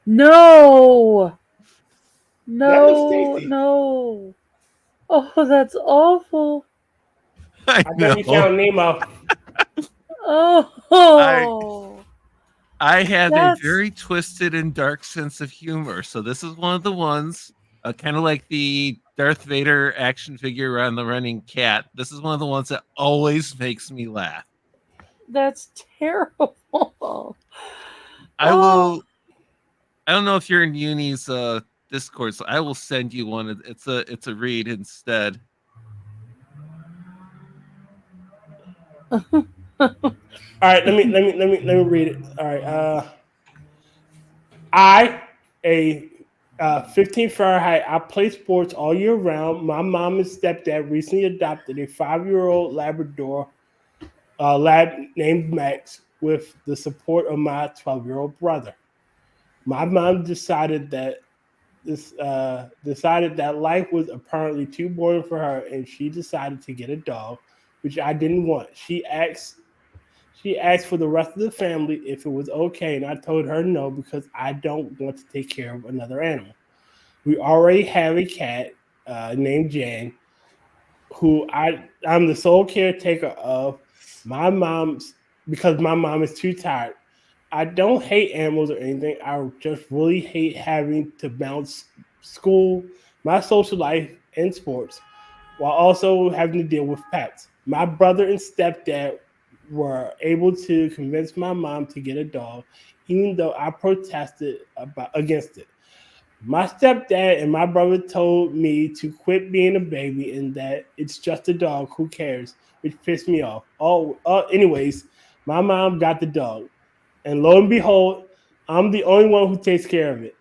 No! No! Oh, that's awful. I know. You found Nemo. Oh! I have a very twisted and dark sense of humor, so this is one of the ones, kind of like the Darth Vader action figure around the running cat. This is one of the ones that always makes me laugh. That's terrible. I will. I don't know if you're in Uni's Discord, so I will send you one. It's a read instead. All right, let me read it. All right, a 15 Fahrenheit. I play sports all year round. My mom and stepdad recently adopted a 5-year-old Labrador lad named Max with the support of my 12-year-old brother. My mom decided that life was apparently too boring for her, and she decided to get a dog, which I didn't want. She asked for the rest of the family if it was okay, and I told her no because I don't want to take care of another animal. We already have a cat named Jan, who I'm the sole caretaker of. Because my mom is too tired. I don't hate animals or anything. I just really hate having to balance school, my social life, and sports. while also having to deal with pets. My brother and stepdad were able to convince my mom to get a dog, even though I protested against it. My stepdad and my brother told me to quit being a baby and that it's just a dog. Who cares? Which pissed me off. Anyways, my mom got the dog, and lo and behold, I'm the only one who takes care of it.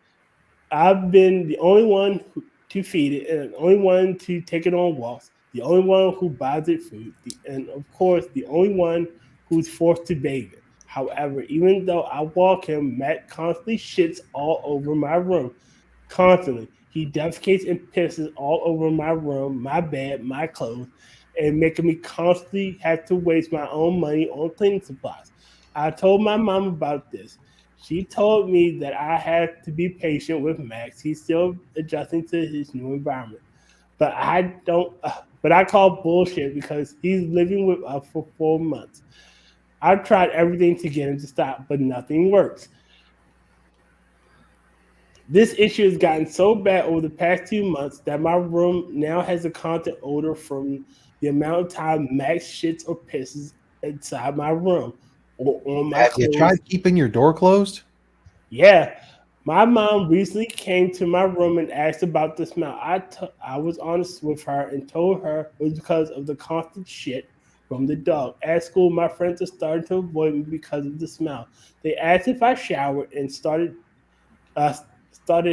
I've been the only one to feed it, and the only one to take it on walks, the only one who buys it food, and of course, the only one who's forced to bathe it. However, even though I walk him, Matt constantly shits all over my room. Constantly. He defecates and pisses all over my room, my bed, my clothes, and making me constantly have to waste my own money on cleaning supplies. I told my mom about this. She told me that I had to be patient with Max. He's still adjusting to his new environment. But I don't. But I call bullshit because he's living with us for 4 months. I've tried everything to get him to stop, but nothing works. This issue has gotten so bad over the past 2 months that my room now has a constant odor from the amount of time Max shits or pisses inside my room or on my Have clothes. you tried keeping your door closed? Yeah. My mom recently came to my room and asked about the smell. I was honest with her and told her it was because of the constant shit from the dog. At school, my friends are starting to avoid me because of the smell. They asked if I showered and started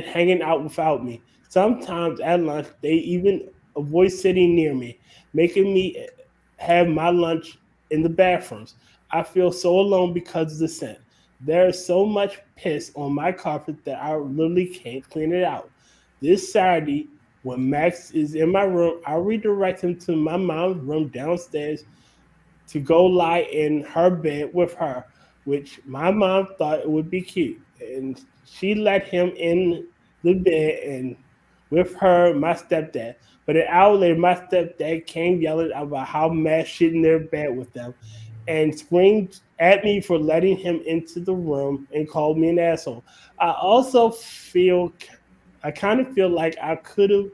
hanging out without me. Sometimes at lunch, they even avoid sitting near me, making me have my lunch in the bathrooms. I feel so alone because of the scent. There is so much piss on my carpet that I literally can't clean it out. This Saturday, when Max is in my room, I'll redirect him to my mom's room downstairs to go lie in her bed with her, which my mom thought it would be cute. And she let him in the bed and with her, my stepdad. But an hour later, my stepdad came yelling about how Max shit in their bed with them and screamed at me for letting him into the room and called me an asshole. I kind of feel like I could have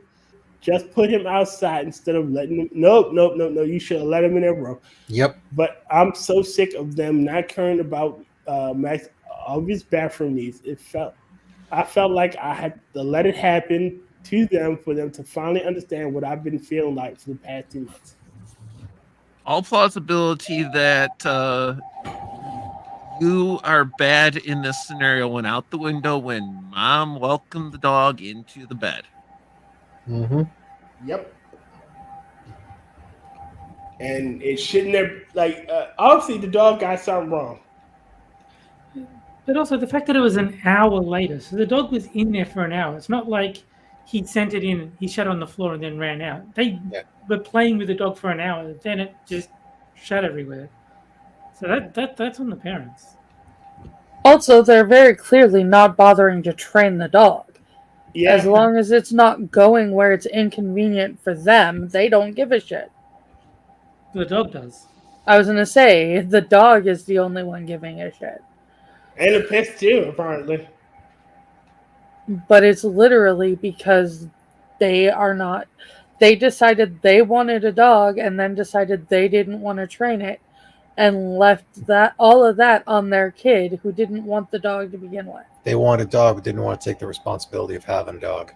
just put him outside instead of letting him. Nope. You should have let him in that room. Yep. But I'm so sick of them not caring about Max obvious bathroom needs. I felt like I had to let it happen to them for them to finally understand what I've been feeling like for the past 2 months. All plausibility that you are bad in this scenario went out the window when mom welcomed the dog into the bed. Mm-hmm. Yep. And it's shitting there. Like, obviously, the dog got something wrong. But also the fact that it was an hour later. So the dog was in there for an hour. It's not like he sent it in, he shut on the floor and then ran out. They were playing with the dog for an hour, then it just shut everywhere. So that's on the parents. Also, they're very clearly not bothering to train the dog. Yeah. As long as it's not going where it's inconvenient for them, they don't give a shit. The dog does. I was going to say, the dog is the only one giving a shit. And the piss too, apparently. But it's literally because they decided they wanted a dog and then decided they didn't want to train it and left all of that on their kid who didn't want the dog to begin with. They wanted a dog but didn't want to take the responsibility of having a dog.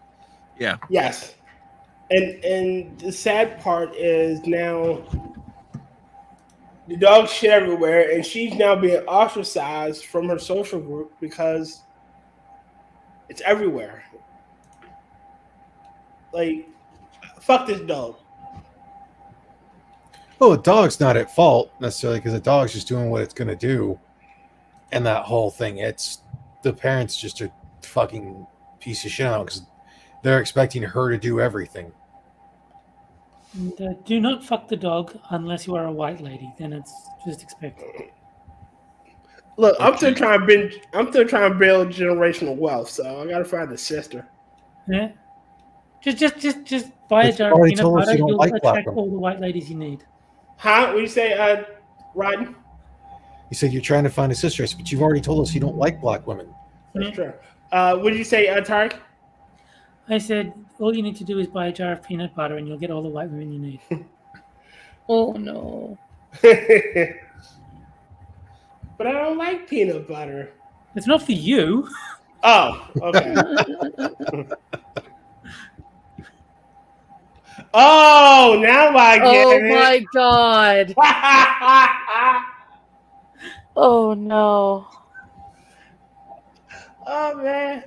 Yeah. Yes. And the sad part is now the dog shit everywhere, and she's now being ostracized from her social group because it's everywhere. Like, fuck this dog. Well, the dog's not at fault necessarily because the dog's just doing what it's going to do. And that whole thing, it's the parents just a fucking piece of shit because they're expecting her to do everything. And, do not fuck the dog unless you are a white lady. Then it's just expected. Look, I'm still trying to build generational wealth, so I gotta find a sister. Yeah. Just buy a jar of peanut butter. You'll attract all the white ladies you need. Huh? What do you say, Rodney? You said you're trying to find a sister, but you've already told us you don't like black women. That's true. What did you say, Tarek? I said all you need to do is buy a jar of peanut butter, and you'll get all the white women you need. Oh no! But I don't like peanut butter. It's not for you. Oh, okay. Oh, now I get it. Oh my god! Oh no! Oh man!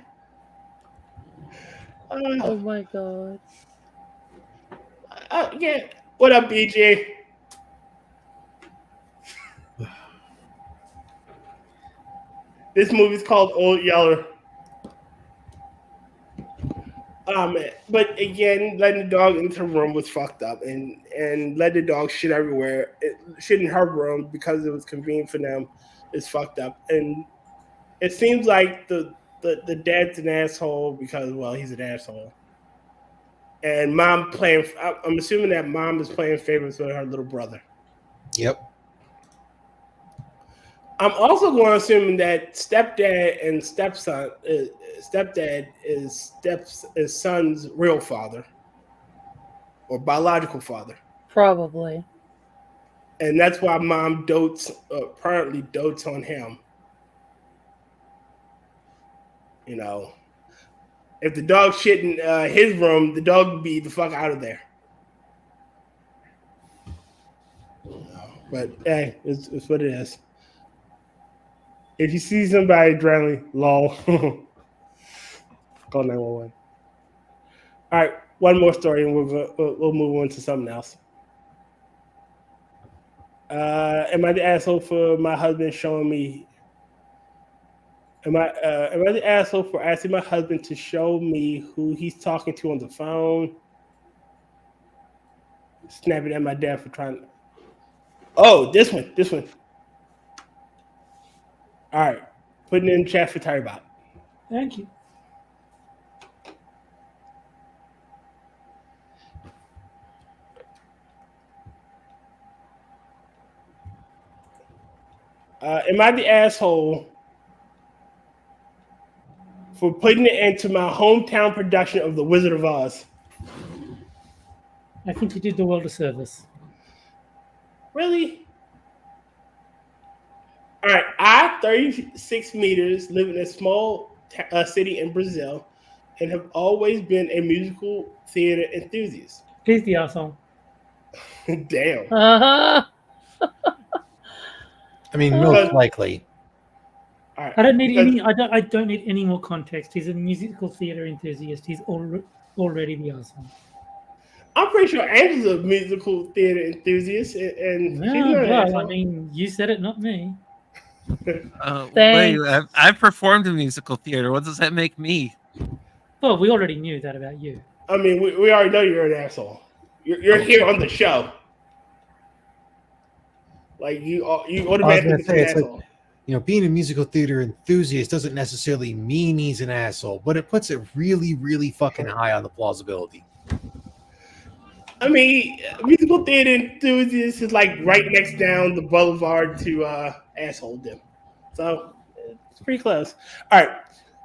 Oh my god! Yeah. What up, BJ? This movie's called Old Yeller. But again, letting the dog into the room was fucked up, and letting the dog shit everywhere, shit in her room because it was convenient for them, is fucked up. And it seems like the dad's an asshole because, well, he's an asshole. And mom playing. I'm assuming that mom is playing favorites with her little brother. Yep. I'm also going to assume that stepdad and stepson, stepdad is son's real father or biological father. Probably. And that's why mom apparently dotes on him. You know, if the dog shit in his room, the dog would be the fuck out of there. But hey, it's what it is. If you see somebody drowning, lol, call 911. All right, one more story, and we'll move on to something else. Am I the asshole for my husband showing me? Am I the asshole for asking my husband to show me who he's talking to on the phone? Snapping at my dad for trying. Oh, this one. All right, putting it in the chat for Tyribot. Thank you. Am I the asshole for putting it into my hometown production of The Wizard of Oz? I think you did the world a service. Really? All right, I, 36 meters, live in a small city in Brazil and have always been a musical theater enthusiast. Please, the asshole. Damn. Uh-huh. I mean, most likely. Right, I don't need I don't need any more context. He's a musical theater enthusiast. He's already the asshole. I'm pretty sure Andrew's a musical theater enthusiast, and I mean, you said it, not me. Wait, I've performed in musical theater. What does that make me? Well, we already knew that about you. I mean, we already know you're an asshole. You're here on the show. Like you automatically become an asshole. Like, you know, being a musical theater enthusiast doesn't necessarily mean he's an asshole, but it puts it really, really fucking high on the plausibility. I mean, musical theater enthusiast is like right next down the boulevard to assholedom. So it's pretty close. All right.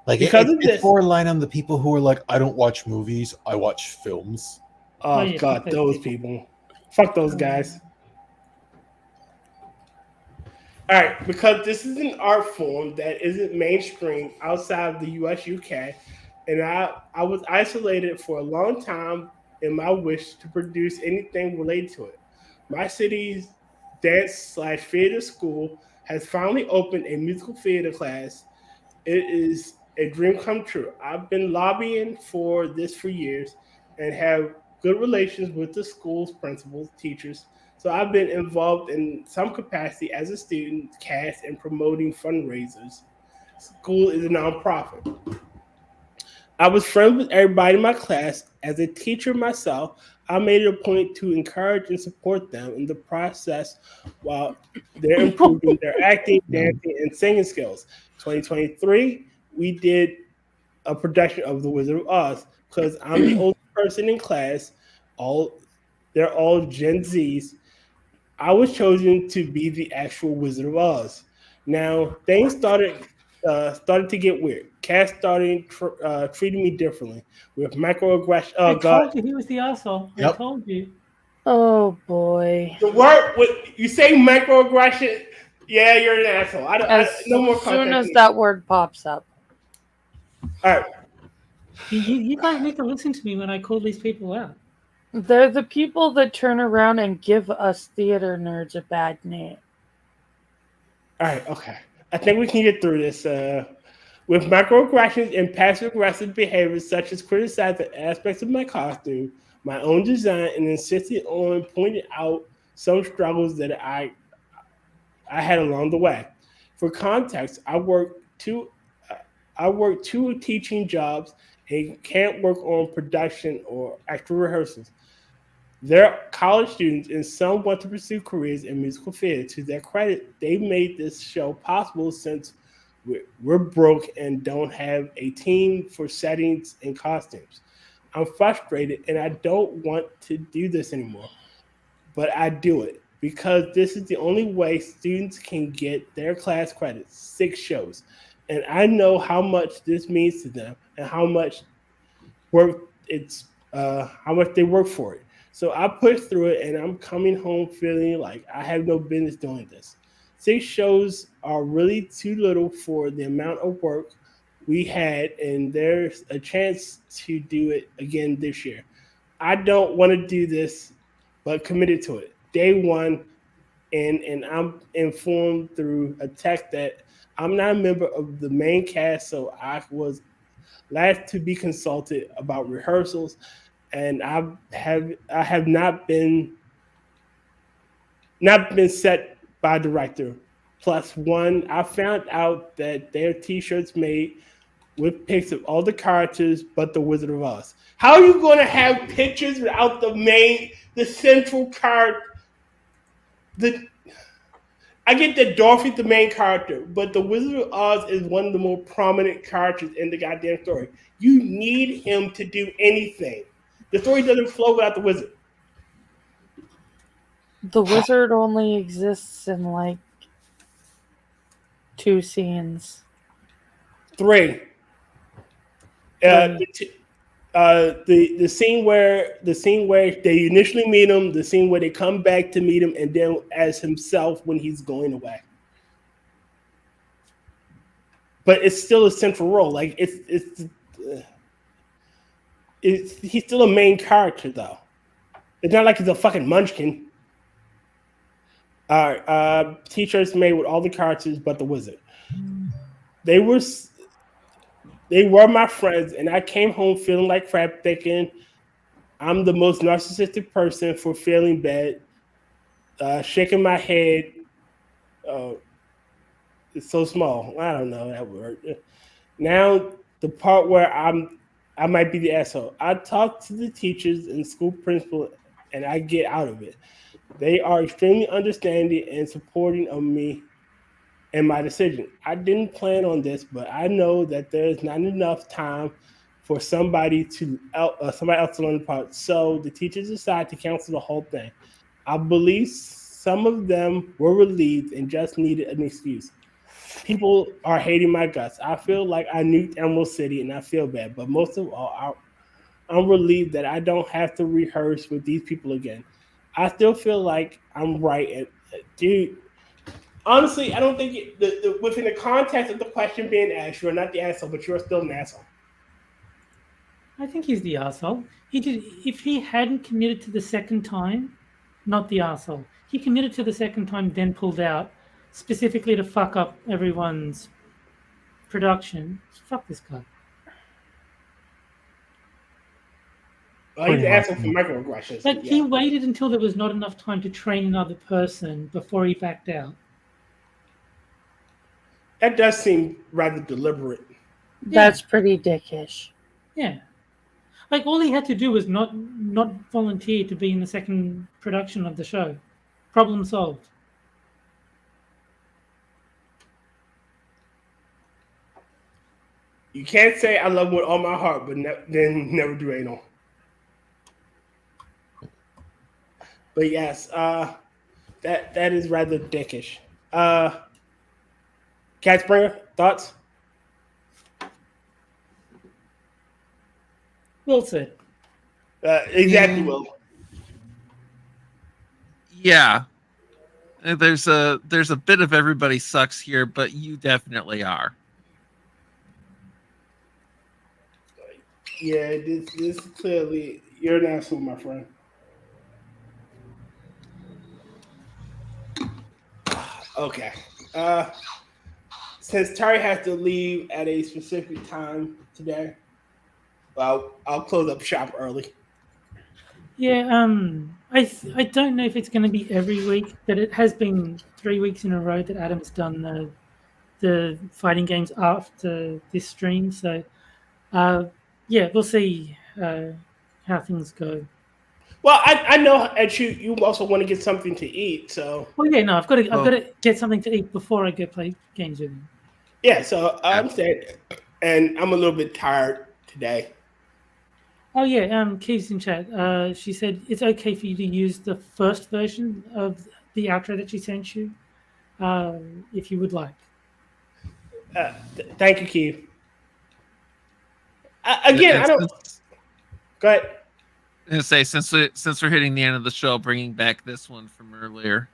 Like it's borderline on the people who are like, I don't watch movies, I watch films. Oh God, those people. Fuck those guys. All right, because this is an art form that isn't mainstream outside of the US, UK, and I was isolated for a long time in my wish to produce anything related to it. My city's dance/theater school has finally opened a musical theater class. It is a dream come true. I've been lobbying for this for years and have good relations with the school's principals, teachers. So I've been involved in some capacity as a student, cast, and promoting fundraisers. School is a nonprofit. I was friends with everybody in my class. As a teacher myself, I made it a point to encourage and support them in the process while they're improving their acting, dancing, and singing skills. 2023, we did a production of The Wizard of Oz because I'm the oldest person in class. They're all Gen Zs. I was chosen to be the actual Wizard of Oz. Now, things started started to get weird. Cats started treating me differently with microaggression. I Oh God! told you he was the asshole. I Yep. told you. Oh boy. The word you say microaggression. Yeah, you're an asshole. No more As soon context. as that word pops up. All right. You guys need to listen to me when I call these people out. They're the people that turn around and give us theater nerds a bad name. All right. Okay. I think we can get through this. With microaggressions and passive-aggressive behaviors such as criticizing aspects of my costume, my own design, and insisting on pointing out some struggles that I had along the way. For context, I work two teaching jobs and can't work on production or extra rehearsals. They're college students and some want to pursue careers in musical theater. To their credit, they made this show possible since we're broke and don't have a team for settings and costumes. I'm frustrated and I don't want to do this anymore, but I do it because this is the only way students can get their class credits, 6 shows. And I know how much this means to them and how much how much they work for it. So I pushed through it and I'm coming home feeling like I have no business doing this. 6 shows are really too little for the amount of work we had, and there's a chance to do it again this year. I don't want to do this, but committed to it. Day one, and I'm informed through a text that I'm not a member of the main cast, so I was last to be consulted about rehearsals, and I have not been set by director. Plus one, I found out that their T-shirts made with pics of all the characters but the Wizard of Oz. How are you going to have pictures without the central card? I get that Dorothy's the main character, but the Wizard of Oz is one of the more prominent characters in the goddamn story. You need him to do anything. The story doesn't flow without the wizard. The wizard only exists in like 2 scenes. 3. The scene where they initially meet him, the scene where they come back to meet him, and then as himself when he's going away. But it's still a central role. Like he's still a main character though. It's not like he's a fucking munchkin. T-shirts made with all the characters but the wizard. They were my friends, and I came home feeling like crap, thinking I'm the most narcissistic person for feeling bad, shaking my head. It's so small. I don't know that word. Now the part where I might be the asshole. I talk to the teachers and school principal, and I get out of it. They are extremely understanding and supporting of me and my decision. I didn't plan on this, but I know that there's not enough time for somebody else to learn the part. So the teachers decided to cancel the whole thing. I believe some of them were relieved and just needed an excuse. People are hating my guts. I feel like I nuked Emerald City and I feel bad, but most of all, I'm relieved that I don't have to rehearse with these people again. I still feel like I'm right. And, dude, honestly, I don't think within the context of the question being asked, you're not the asshole, but you're still an asshole. I think he's the asshole. If he hadn't committed to the second time, not the asshole. He committed to the second time, then pulled out, specifically to fuck up everyone's production. Fuck this guy. He's the asshole for microaggressions. Like, he waited until there was not enough time to train another person before he backed out. That does seem rather deliberate. That's pretty dickish. Yeah. Like, all he had to do was not volunteer to be in the second production of the show. Problem solved. You can't say I love him with all my heart, but then never do anal. But yes, that is rather dickish. Catsbringer, thoughts? Well said. Exactly, Will. Yeah. There's a bit of everybody sucks here, but you definitely are. Yeah, this clearly you're an asshole, my friend. Okay. Since Terry has to leave at a specific time today, well, I'll close up shop early. Yeah, I don't know if it's going to be every week, but it has been 3 weeks in a row that Adam's done the fighting games after this stream. So, yeah, we'll see how things go. Well, I know that you also want to get something to eat, so. Well, yeah, no, I've got to get something to eat before I go play games with him. Yeah, so I understand, and I'm a little bit tired today. Oh yeah, Keith's in chat. She said it's okay for you to use the first version of the outro that she sent you, if you would like. Thank you, Keith. Again, I don't. Go ahead. I'm gonna say since we're hitting the end of the show, bringing back this one from earlier.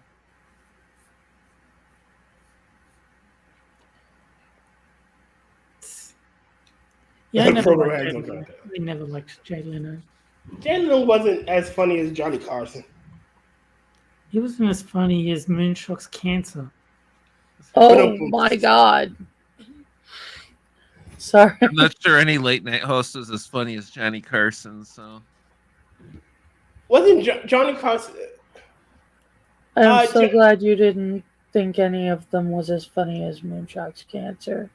Yeah, I never liked Jay Leno. Jay Leno wasn't as funny as Johnny Carson. He wasn't as funny as Moonshock's Cancer. Oh my god. Sorry. I'm not sure any late night host is as funny as Johnny Carson, so. Wasn't Johnny Carson? I'm so glad you didn't think any of them was as funny as Moonshock's Cancer.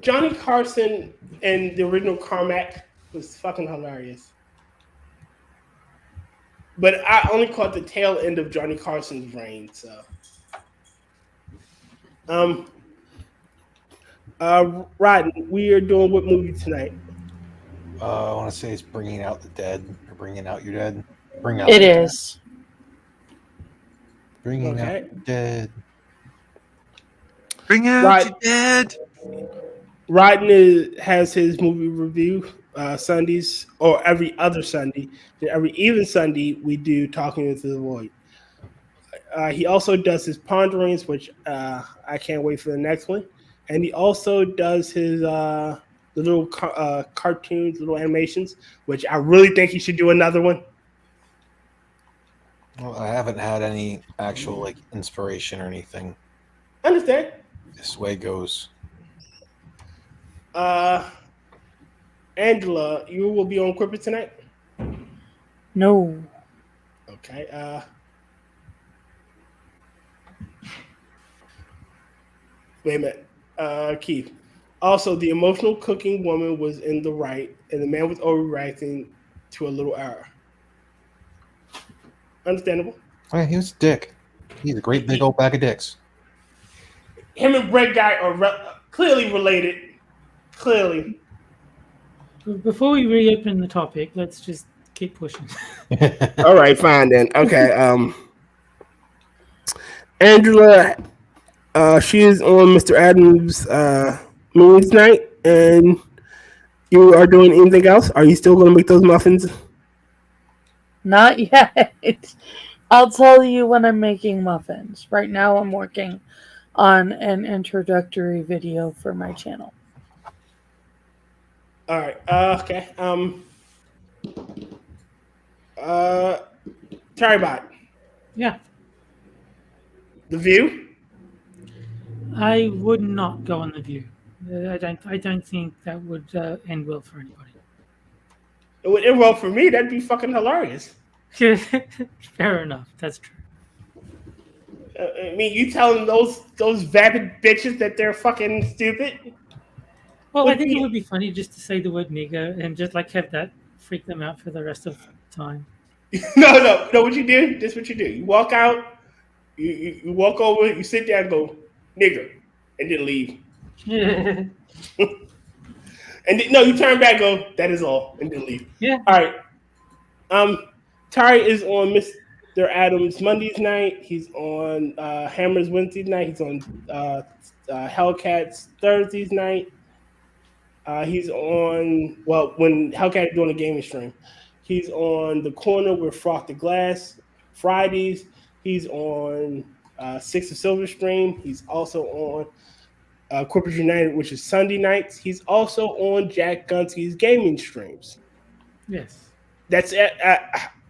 Johnny Carson and the original Carmack was fucking hilarious. But I only caught the tail end of Johnny Carson's reign, so. Rodney, we are doing what movie tonight? I want to say it's Bringing Out the Dead or Bringing Out Your Dead. It is. Bringing Out the Dead. Bring out your dead. Rodney has his movie review Sundays, or every other Sunday. Every even Sunday, we do Talking with the Void. He also does his ponderings, which I can't wait for the next one. And he also does his the little cartoons, little animations, which I really think he should do another one. Well, I haven't had any actual inspiration or anything. Understand? This way goes. Angela, you will be on Quippers tonight? No. Okay. Wait a minute. Keith. Also, the emotional cooking woman was in the right, and the man was overreacting to a little error. Understandable. Oh, yeah, he was a dick. He's a great big old bag of dicks. Him and Brett Guy are clearly related. Clearly. Before we reopen the topic, let's just keep pushing. All right, fine then. Okay. Angela, she is on Mr. Adams' movies night, and you are doing anything else? Are you still going to make those muffins? Not yet. I'll tell you when I'm making muffins. Right now, I'm working on an introductory video for my channel. All right. Okay. Terrybot. Yeah. The View. I would not go on The View. I don't think that would end well for anybody. It would end well for me. That'd be fucking hilarious. Fair enough. That's true. I mean, you telling those vapid bitches that they're fucking stupid? Well, I think it would be funny just to say the word nigger and just have that freak them out for the rest of the time. No. What you do? This is what you do. You walk out. You walk over. You sit down. And go nigger, and then leave. And then, no, you turn back. Go. That is all, and then leave. Yeah. All right. Tari is on Mr. Adams Monday's night. He's on Hammer's Wednesday night. He's on Hellcat's Thursday's night. He's on, well, when Hellcat is doing a gaming stream, he's on The Corner with Frosted Glass Fridays. He's on Six of Silver stream. He's also on Quippers United, which is Sunday nights. He's also on Jack Gunski's gaming streams. Yes. That's it.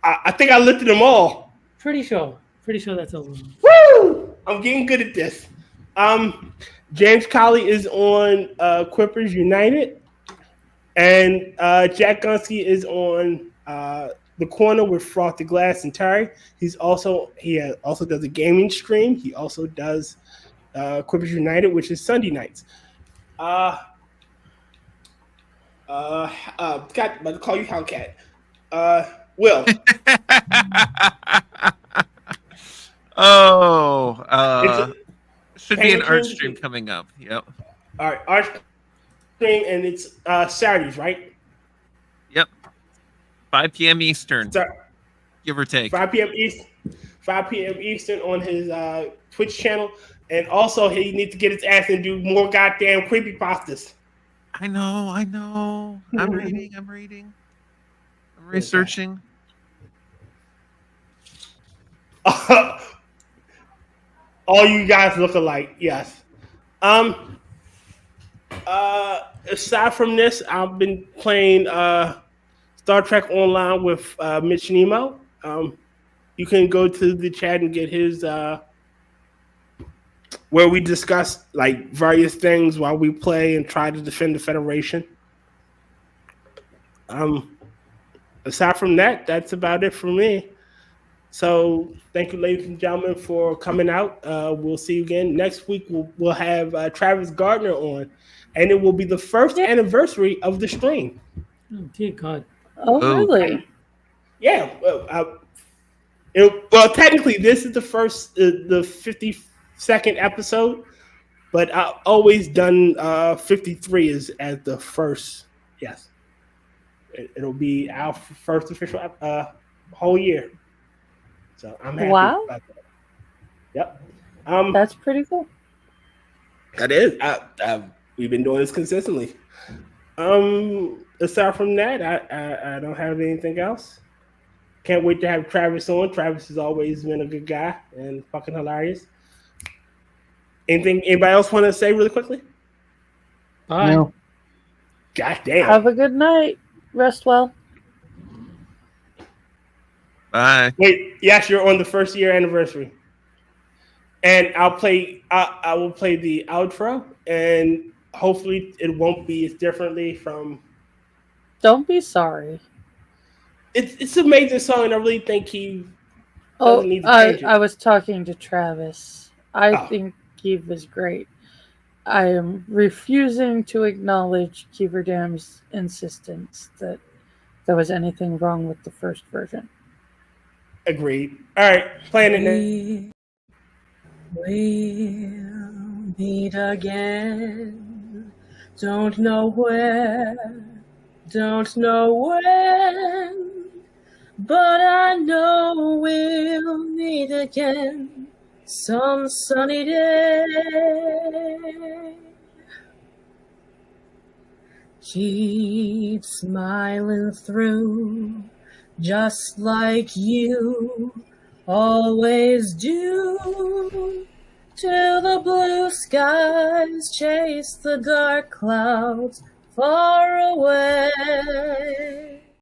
I think I listed them all. Pretty sure that's all. Woo! I'm getting good at this. James Colley is on Quippers United, and Jack Gunski is on The Corner with Frosted Glass and Terry. He also does a gaming stream. He also does Quippers United, which is Sunday nights. About to call you Hellcat. Will. Should be an art stream coming up. Yep. All right, art stream, and it's Saturdays, right? Yep. 5 p.m. Eastern, give or take. 5 p.m. Eastern on his Twitch channel, and also he needs to get his ass and do more goddamn creepypastas. I know. I'm reading. I'm researching. All you guys look alike, yes. Aside from this, I've been playing Star Trek Online with Mitch Nemo. You can go to the chat and get his where we discuss like various things while we play and try to defend the Federation. Aside from that, that's about it for me. So thank you, ladies and gentlemen, for coming out. We'll see you again next week. We'll have Travis Gardner on, and it will be the first anniversary of the stream. Oh dear God! Oh really? Yeah. Well, technically, this is the first, the 52nd episode, but I've always done 53 as the first. Yes, it'll be our first official whole year. So I'm happy about that. Yep. That's pretty cool. That is. We've been doing this consistently. Aside from that, I don't have anything else. Can't wait to have Travis on. Travis has always been a good guy and fucking hilarious. Anybody else want to say really quickly? Bye. No. God damn. Have a good night. Rest well. Bye. Wait, yes, you're on the first year anniversary, and I will play the outro, and hopefully it won't be as differently from. Don't be sorry. It's an amazing song, and I really think he. Need to change it. I was talking to Travis. I think Kyiv is great. I am refusing to acknowledge Kyivedam's insistence that there was anything wrong with the first version. Agreed. All right, playing it. We'll meet again. Don't know where, don't know when, but I know we'll meet again some sunny day. Keep smiling through, just like you always do, till the blue skies chase the dark clouds far away.